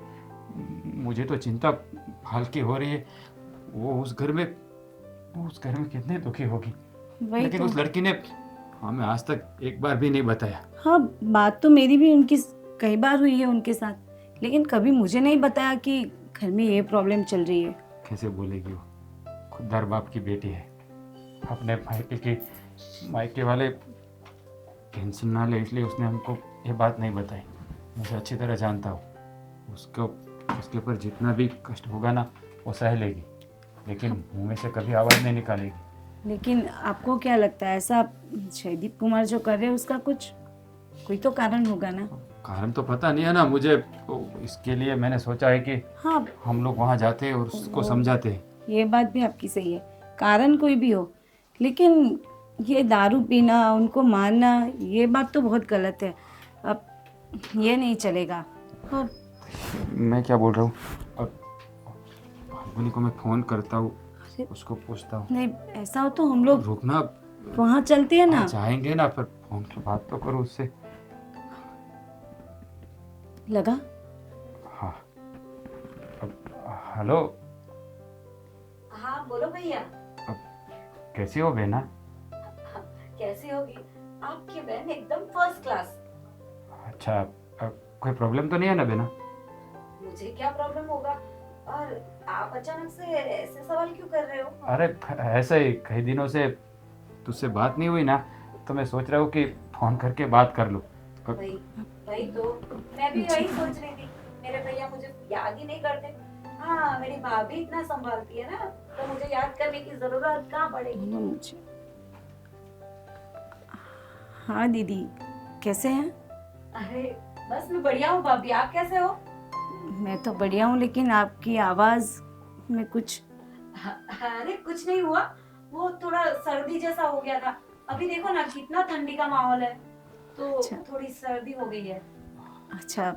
मुझे तो चिंता हल्की हो रही है। वो उस घर में कितनी दुखी होगी। वही लेकिन तो। उस लड़की ने हमें आज तक एक बार भी नहीं बताया। हाँ, बात तो मेरी भी उनकी कई बार हुई है उनके साथ, लेकिन कभी मुझे नहीं बताया कि घर में ये प्रॉब्लम चल रही है। कैसे बोलेगी वो? खुददार बाप की बेटी है। अपने मायके वाले टेंशन ना ले, इसलिए उसने हमको ये बात नहीं बताई। मुझे अच्छी तरह जानता हूँ, उसके ऊपर जितना भी कष्ट होगा ना, वो सह लेगी, लेकिन मुंह में से कभी आवाज़ नहीं निकालेगी। लेकिन आपको क्या लगता है, ऐसा जयदीप कुमार जो कर रहे हैं उसका कोई तो कारण होगा ना? कारण तो पता नहीं है ना मुझे, तो इसके लिए मैंने सोचा है कि हाँ, हम लोग वहाँ जाते हैं और उसको समझाते हैं। ये बात भी आपकी सही है, कारण कोई भी हो, लेकिन ये दारू पीना, उनको मारना, ये बात तो बहुत गलत है। अब ये नहीं चलेगा। हाँ, मैं क्या बोल रहा हूँ, अब फाल्गुनी को मैं फ़ोन करता हूँ, उसको पूछता हूँ। नहीं, ऐसा हो तो हम लोग रुकना, वहाँ चलते हैं ना। जाएंगे ना, पर फोन पे बात तो करो उससे। लगा? हाँ। अब हेलो, हाँ बोलो भैया। कैसी हो बहना? कैसी होगी आपकी बहन? एकदम फर्स्ट क्लास। अच्छा, अब कोई प्रॉब्लम तो नहीं है ना बहना? मुझे क्या प्रॉब्लम होगा? और आप अचानक से ऐसे सवाल क्यों कर रहे हो? अरे ऐसे ही कई दिनों से तुझसे बात नहीं हुई ना, तो मैं सोच रहा हूँ कि फ़ोन करके बात कर लूँ। भाई भाई तो मैं भी वही सोच रही थी, मेरे भैया मुझे याद ही नहीं करते। हाँ, मेरी भाभी इतना संभालती है ना, तो मुझे याद करने की जरूरत कहाँ पड़ेगी मुझे। हाँ दीदी, कैसे हैं? अरे बस मैं बढ़िया हूँ भाभी, आप कैसे हो? मैं तो बढ़िया हूँ, लेकिन आपकी आवाज़ में कुछ... अरे कुछ नहीं हुआ, वो थोड़ा सर्दी जैसा हो गया था। अभी देखो ना कितना ठंडी का माहौल है, तो अच्छा। थोड़ी सर्दी हो गई है। अच्छा,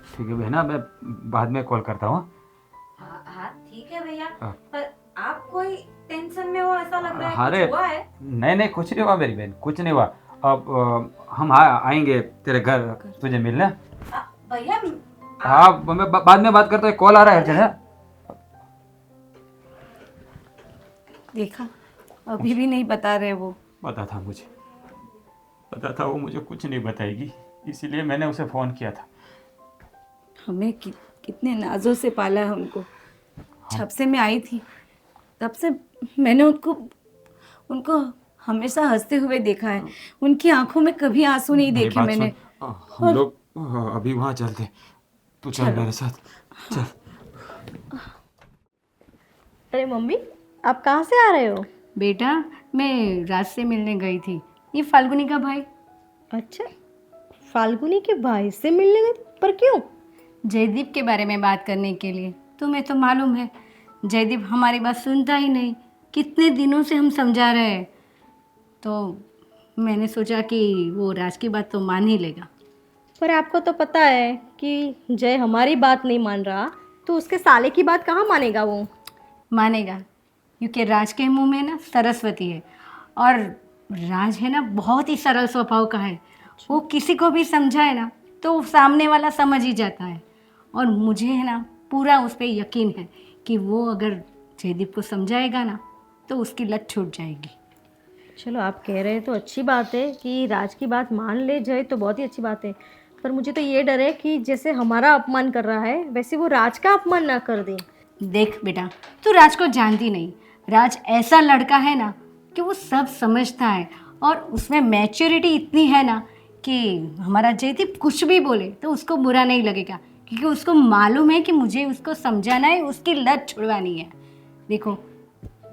ठीक है बहना, मैं बाद में कॉल करता हूँ। हाँ हाँ ठीक है भैया, हाँ। पर आप कोई टेंशन में हो ऐसा लग रहा है, अरे कुछ हुआ है? नहीं नहीं, कुछ नहीं हुआ मेरी बहन, कुछ नहीं हुआ। अब हम आएंगे तेरे घर तुझे मिलने। भैया हाँ, मैं बाद में बात करता हूँ, कॉल आ रहा है अर्जेंट है। देखा, अभी भी नहीं बता रहे वो। पता था मुझे, पता था वो मुझे कुछ नहीं बताएगी, इसीलिए मैंने उसे फ़ोन किया था। हमें कितने नाजों से पाला है उनको। जब से मैं आई थी तब से मैंने उनको हमेशा हंसते हुए देखा है। उनकी आंखों में कभी आंसू नहीं मेरी देखे बात मैंने। सुन, हम लोग अभी वहाँ चलते, तू चल चलो। मेरे साथ चल। अरे मम्मी, आप कहाँ से आ रहे हो? बेटा, मैं राज से मिलने गई थी। ये फाल्गुनी का भाई। अच्छा, फाल्गुनी के भाई से मिलने गए थे? पर क्यों? जयदीप के बारे में बात करने के लिए। तुम्हें तो मालूम है, जयदीप हमारी बात सुनता ही नहीं। कितने दिनों से हम समझा रहे हैं, तो मैंने सोचा कि वो राज की बात तो मान ही लेगा। पर आपको तो पता है कि जय हमारी बात नहीं मान रहा, तो उसके साले की बात कहाँ मानेगा वो? मानेगा, क्योंकि राज के मुंह में ना सरस्वती है, और राज है ना बहुत ही सरल स्वभाव का है। वो किसी को भी समझाए ना तो सामने वाला समझ ही जाता है। और मुझे है ना पूरा उस पर यकीन है कि वो अगर जयदीप को समझाएगा ना तो उसकी लत छूट जाएगी। चलो, आप कह रहे हैं तो अच्छी बात है कि राज की बात मान ले जय, तो बहुत ही अच्छी बात है। पर मुझे तो ये डर है कि जैसे हमारा अपमान कर रहा है वैसे वो राज का अपमान ना कर दे। देख बेटा, तू राज को जानती नहीं। राज ऐसा लड़का है ना कि वो सब समझता है, और उसमें मैच्योरिटी इतनी है ना कि हमारा जयदीप कुछ भी बोले तो उसको बुरा नहीं लगेगा, क्योंकि उसको मालूम है कि मुझे उसको समझाना है, उसकी लत छुड़वानी है। देखो,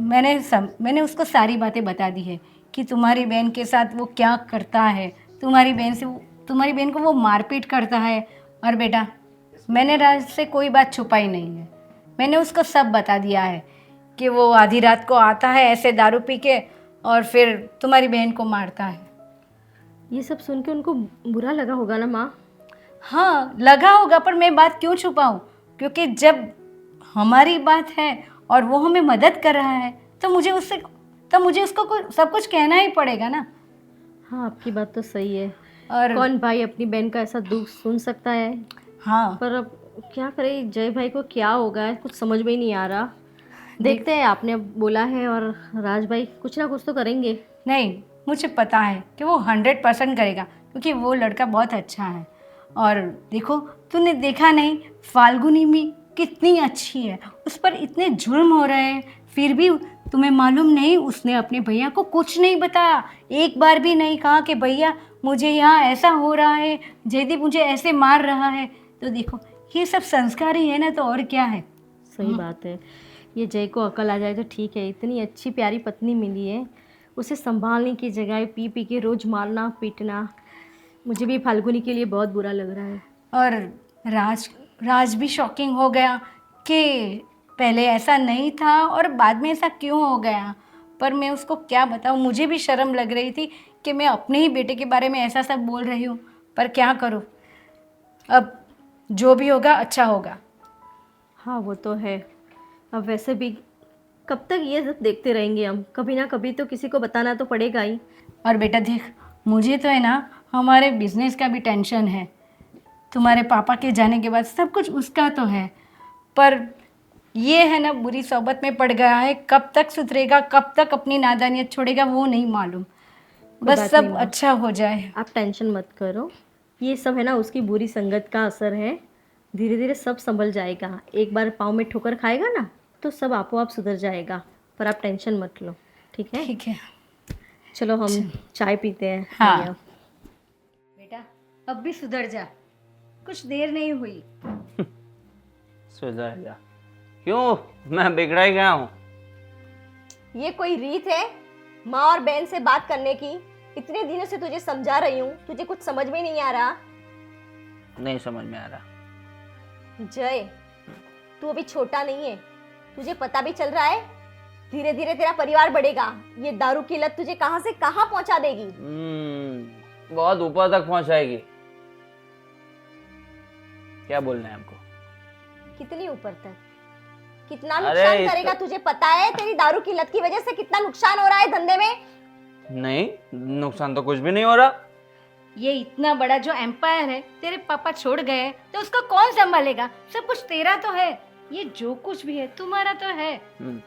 मैंने उसको सारी बातें बता दी है कि तुम्हारी बहन के साथ वो क्या करता है, तुम्हारी बहन को वो मारपीट करता है। और बेटा, मैंने राज से कोई बात छुपाई नहीं है। मैंने उसको सब बता दिया है कि वो आधी रात को आता है ऐसे दारू पी के, और फिर तुम्हारी बहन को मारता है। ये सब सुन के उनको बुरा लगा होगा ना माँ? हाँ, लगा होगा, पर मैं बात क्यों छुपाऊँ? क्योंकि जब हमारी बात है और वो हमें मदद कर रहा है तो मुझे उसको सब कुछ कहना ही पड़ेगा ना। हाँ, आपकी बात तो सही है। और कौन भाई अपनी बहन का ऐसा दुख सुन सकता है? हाँ, पर अब क्या करे, जय भाई को क्या होगा है, कुछ समझ में ही नहीं आ रहा। देखते हैं, आपने बोला है और राज भाई कुछ ना कुछ तो करेंगे। नहीं, मुझे पता है कि वो 100% करेगा, क्योंकि वो लड़का बहुत अच्छा है। और देखो, तूने देखा नहीं फाल्गुनी में कितनी अच्छी है, उस पर इतने जुर्म हो रहे हैं, फिर भी तुम्हें मालूम नहीं, उसने अपने भैया को कुछ नहीं बताया। एक बार भी नहीं कहा कि भैया मुझे यहाँ ऐसा हो रहा है, जयदीप मुझे ऐसे मार रहा है। तो देखो, ये सब संस्कार ही है ना, तो और क्या है। सही बात है। ये जय को अकल आ जाए तो ठीक है। इतनी अच्छी प्यारी पत्नी मिली है, उसे संभालने की जगह पी पी के रोज मारना पीटना। मुझे भी फाल्गुनी के लिए बहुत बुरा लग रहा है। और राज भी शॉकिंग हो गया कि पहले ऐसा नहीं था और बाद में ऐसा क्यों हो गया। पर मैं उसको क्या बताऊँ, मुझे भी शर्म लग रही थी कि मैं अपने ही बेटे के बारे में ऐसा सब बोल रही हूँ, पर क्या करूँ। अब जो भी होगा अच्छा होगा। हाँ, वो तो है। अब वैसे भी कब तक ये सब देखते रहेंगे हम? कभी ना कभी तो किसी को बताना तो पड़ेगा ही। और बेटा देख, मुझे तो है ना हमारे बिजनेस का भी टेंशन है। तुम्हारे पापा के जाने के बाद सब कुछ उसका तो है, पर ये है ना बुरी सोबत में पड़ गया है। कब तक सुधरेगा, कब तक अपनी नादानियत छोड़ेगा, वो नहीं मालूम। बस बात सब नहीं माँ। अच्छा हो जाए। आप टेंशन मत करो, ये सब है ना उसकी बुरी संगत का असर है। धीरे धीरे सब संभल जाएगा। एक बार पाँव में ठोकर खाएगा ना तो सब आपो आप सुधर जाएगा। पर आप टेंशन मत लो, ठीक है? ठीक है। चलो हम चाय पीते हैं। हाँ। भैया। बेटा अब भी सुधर जा, कुछ देर नहीं हुई। सुधर जा? क्यों, मैं बिगड़ा ही गया हूँ? ये कोई रीत है माँ और बहन से बात करने की? इतने दिनों से तुझे समझा रही हूँ, तुझे कुछ समझ में नहीं आ रहा? नहीं समझ में आ रहा। जय, तू अभी छोटा नहीं है, तुझे पता भी चल रहा है। धीरे धीरे तेरा परिवार बढ़ेगा। ये दारू की लत तुझे कहां से कहां पहुंचा देगी। बहुत ऊपर तक पहुंचाएगी। क्या बोलना है हमको? कितनी ऊपर तक? कितना अरे नुकसान करेगा तुझे पता है? तेरी दारू की लत की वजह से कितना नुकसान हो रहा है धंधे में। नहीं, नुकसान तो कुछ भी नहीं हो रहा। ये इतना बड़ा जो एम्पायर है तेरे पापा छोड़ गए हैं, तो उसको कौन संभालेगा? सब कुछ तेरा तो है, ये जो कुछ भी है तुम्हारा तो है।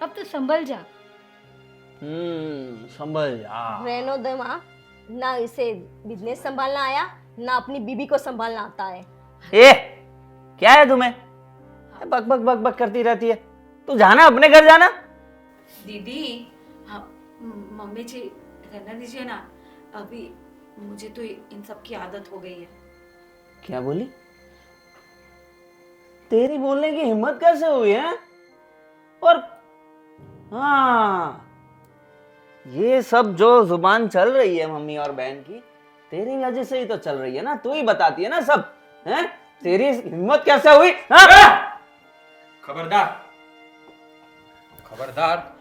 अब तो संभल जा। संभल जा। रहने दे माँ, ना इसे बिजनेस संभालना आया ना अपनी बीबी को संभालना आता है। ए, क्या है तुम्हें? बक बक बक बक करती रहती है। तू जाना, अपने घर जाना। दीदी, हाँ, मम्मी जी रहने दीजिए ना, अभी मुझे तो इन सब की आदत हो गई है। क्या बोली? तेरी बोलने की हिम्मत कैसे हुई है? और हाँ, ये सब जो जुबान चल रही है मम्मी और बहन की, तेरी वजह से ही तो चल रही है ना। तू ही बताती है ना सब, हैं? तेरी हिम्मत कैसे हुई? हाँ? खबरदार, खबरदार,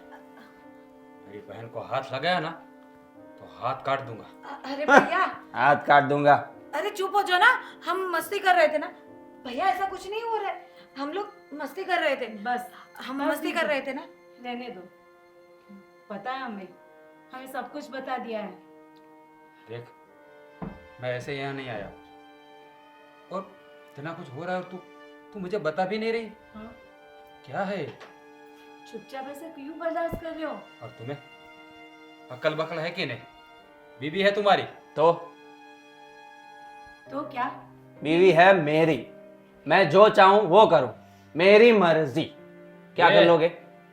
मेरी बहन को हाथ लगाया ना तो हाथ काट दूंगा। अरे भैया, हाथ काट दूंगा। अरे चुप हो जाओ ना, हम मस्ती कर रहे थे ना। भैया ऐसा कुछ नहीं हो रहा है, हम लोग मस्ती कर रहे थे। बस हम मस्ती कर रहे थे ना। रहने दो, पता है हमें सब कुछ बता दिया है। देख, मैं ऐसे यहाँ नहीं आया और इतना कुछ हो रहा है और तू मुझे बता भी नहीं रही। हाँ? क्या है? चुपचाप ऐसे क्यों बर्दाश्त कर रहे हो? और तुम्हें अकल बकल है कि नहीं? बीवी है तुम्हारी तो क्या? बीवी है मेरी, मैं जो चाहूं वो करूं, मेरी मर्जी। क्या कर लोगे?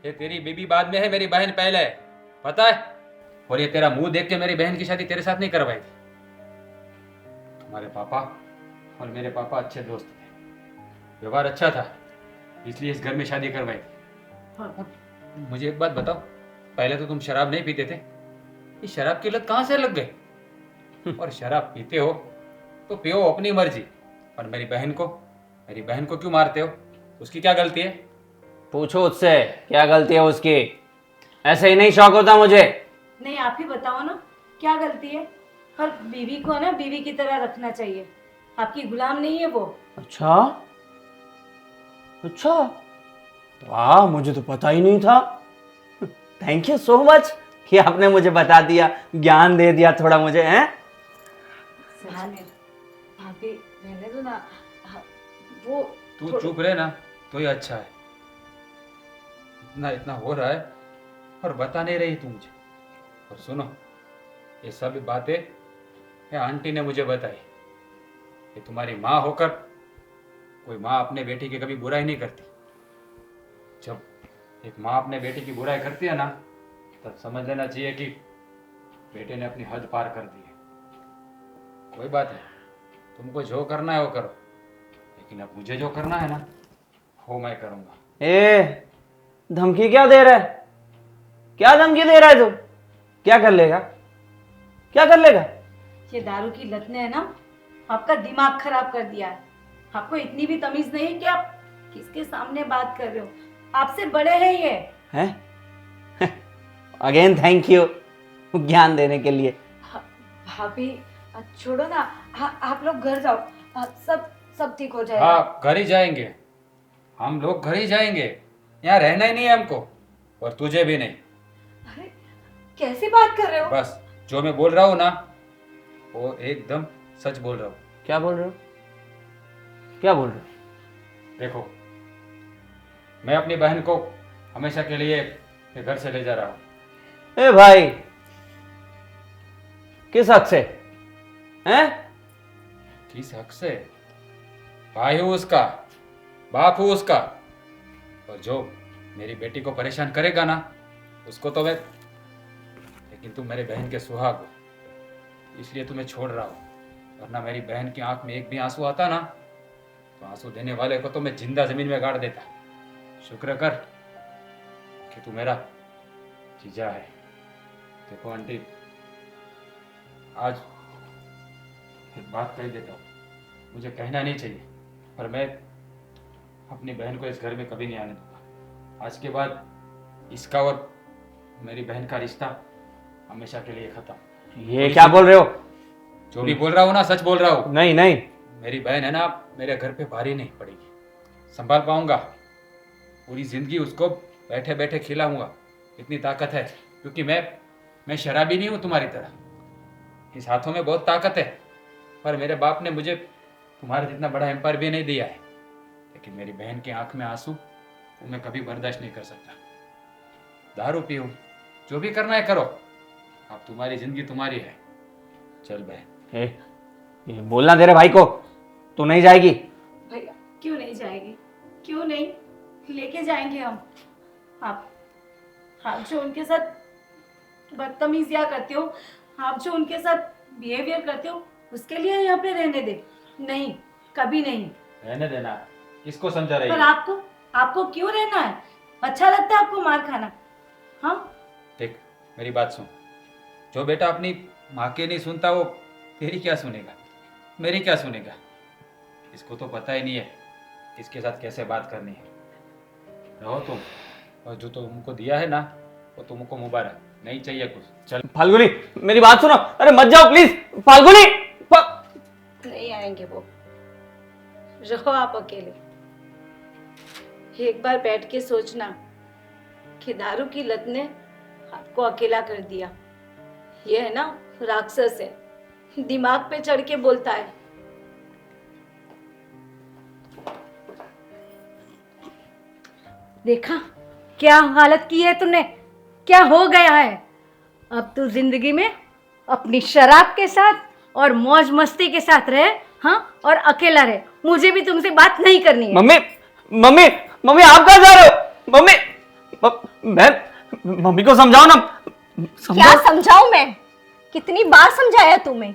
ये तेरी बीबी बाद में है, मेरी बहन पहले है, पता है? और ये तेरा मुंह देख के मेरी बहन की शादी तेरे साथ नहीं करवाई थी। तुम्हारे पापा और मेरे पापा अच्छे दोस्त थे, व्यवहार अच्छा था, इसलिए इस घर में शादी करवाई थी। हाँ। मुझे एक बात बताओ, पहले तो तुम शराब नहीं पीते थे, ये शराब की लत कहाँ से लग गई? और शराब पीते हो तो पियो अपनी मर्जी, और मेरी बहन को क्यों मारते हो? उसकी क्या गलती है? पूछो उससे क्या गलती है उसकी। ऐसे ही नहीं शौक होता मुझे। नहीं, आप ही बताओ ना क्या गलती है। हर बीवी को ना बीवी की तरह रखना चाहिए, आपकी गुलाम नहीं है वो। अच्छा अच्छा, वाह, मुझे तो पता ही नहीं था। थैंक यू सो मच कि आपने मुझे बता दिया, ज्ञान दे दिया थोड़ा मुझे, हैं? भाभी रहने दो ना, वो तू चुप रहे ना तो ही अच्छा है। इतना हो रहा है और बता नहीं रही तू मुझे। और सुनो, ये सब बातें ये आंटी ने मुझे बताई। ये तुम्हारी माँ होकर कोई माँ अपने बेटी की कभी बुराई नहीं करती। जब एक माँ अपने बेटी की बुराई करती है ना, तब समझ लेना चाहिए कि बेटे ने अपनी हद पार कर दी है। कोई बात नहीं, तुमको जो करना है वो करो, लेकिन अब मुझे जो करना है ना वो मैं करूँगा। ए, धमकी क्या दे रहा है? क्या धमकी दे रहा है तू? क्या कर लेगा? क्या कर लेगा? ये दारू की लत ने है ना आपका दिमाग खराब कर दिया है। आपको इतनी भी तमीज नहीं है कि आप किसके सामने बात कर रहे हो। आपसे बड़े हैं ये। हैं? अगेन थैंक यू ज्ञान देने के लिए। भाभी छोड़ो ना, आप लोग घर जाओ, सब ठीक हो जाएगा। हाँ, घर ही जाएंगे, हम लोग घर ही जाएंगे। यहाँ रहना ही नहीं है हमको, और तुझे भी नहीं। अरे कैसी बात कर रहे हो? बस जो मैं बोल रहा हूँ ना वो एकदम सच बोल रहा हूँ। क्या बोल रहे हो? क्या बोल रहे हो? देखो, मैं अपनी बहन को हमेशा के लिए ये घर से ले जा रहा हूँ। ए भाई, किस हक से? हैं? किस हक से? भाई हूँ उसका, बाप हूँ उसका। और जो मेरी बेटी को परेशान करेगा ना, उसको तो मैं, लेकिन तुम मेरे बहन के सुहाग हो, इसलिए तुम्हें छोड़ रहा हूँ। वरना मेरी बहन की आंख में एक भी आंसू आता ना, तो आंसू देने वाले को तो मैं जिंदा जमीन में गाड़ देता। शुक्र कर कि तू मेरा जीजा है। देखो आंटी, आज एक बात कह देता हूँ, मुझे कहना नहीं चाहिए, पर मैं अपनी बहन को इस घर में कभी नहीं आने दूंगा। आज के बाद इसका और मेरी बहन का रिश्ता हमेशा के लिए खत्म। ये क्या बोल रहे हो? जो भी बोल रहा हूँ ना, सच बोल रहा हूँ। नहीं नहीं, मेरी बहन है ना, मेरे घर पे भारी नहीं पड़ेगी, संभाल पाऊंगा। पूरी जिंदगी उसको बैठे बैठे खिलाऊंगा, इतनी ताकत है। क्योंकि मैं शराबी नहीं हूँ तुम्हारी तरह, इस हाथों में बहुत ताकत है। पर मेरे बाप ने मुझे तुम्हारा जितना बड़ा एम्पायर भी नहीं दिया है। लेकिन मेरी बहन की आंख में आंसू वो मैं कभी बर्दाश्त नहीं कर सकता। दारू पीऊं, जो भी करना है करो, अब तुम्हारी जिंदगी तुम्हारी है। चल बहन। ये बोलना तेरे भाई को, तू नहीं जाएगी? भैया क्यों नहीं जाएगी, क्यों नहीं, लेके जाएंगे हम। आप जो उनके साथ बदतमीजियाँ करते हो, आप जो उनके साथ बिहेवियर करते हो, उसके लिए यहाँ पे रहने दे। नहीं, कभी नहीं रहने देना। किसको समझा रही पर है? आपको क्यों रहना है? अच्छा लगता है आपको मार खाना? हाँ, देख मेरी बात सुन, जो बेटा अपनी माँ की नहीं सुनता वो तेरी क्या सुनेगा, मेरी क्या सुनेगा। इसको तो पता ही नहीं है इसके साथ कैसे बात करनी है। रहो तुम, और जो तो तुमको दिया है ना, वो तुमको मुबारक, नहीं चाहिए कुछ। चल फाल्गुनी, मेरी बात सुनो। अरे मत जाओ प्लीज फाल्गुनी। नहीं आएंगे वो, रहो आप अकेले। एक बार बैठ के सोचना कि दारू की लत ने आपको अकेला कर दिया। ये है ना, राक्षस है, दिमाग पे चढ़ के बोलता है। देखा क्या हालत की है तूने, क्या हो गया है। अब तू जिंदगी में अपनी शराब के साथ और मौज मस्ती के साथ रहे, हाँ, और अकेला रहे। मुझे भी तुमसे बात नहीं करनी है। मम्मी मम्मी मम्मी, आप कहाँ जा रहे हो? मम्मी मैं मम्मी को समझाओ ना। क्या समझाऊं मैं? कितनी बार समझाया तुम्हें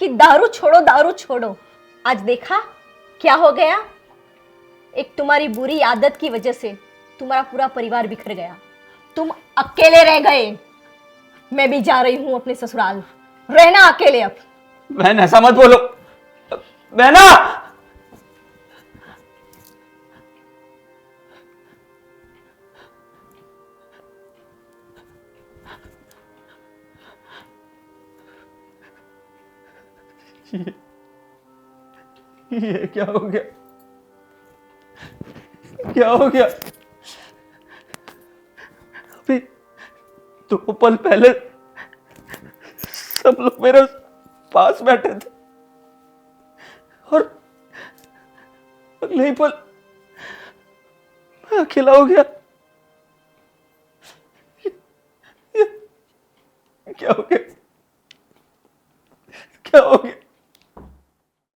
कि दारू छोड़ो, दारू छोड़ो। आज देखा क्या हो गया। एक तुम्हारी बुरी आदत की वजह से तुम्हारा पूरा परिवार बिखर गया, तुम अकेले रह गए। मैं भी जा रही हूं अपने ससुराल, रहना अकेले अब। बहन ऐसा मत बोलो बहना। ये क्या हो गया, क्या हो गया? अभी 2 पल पहले सब लोग मेरे पास बैठे थे और अगले ही पल मैं अकेला हो गया। ये क्या हो गया, क्या हो गया?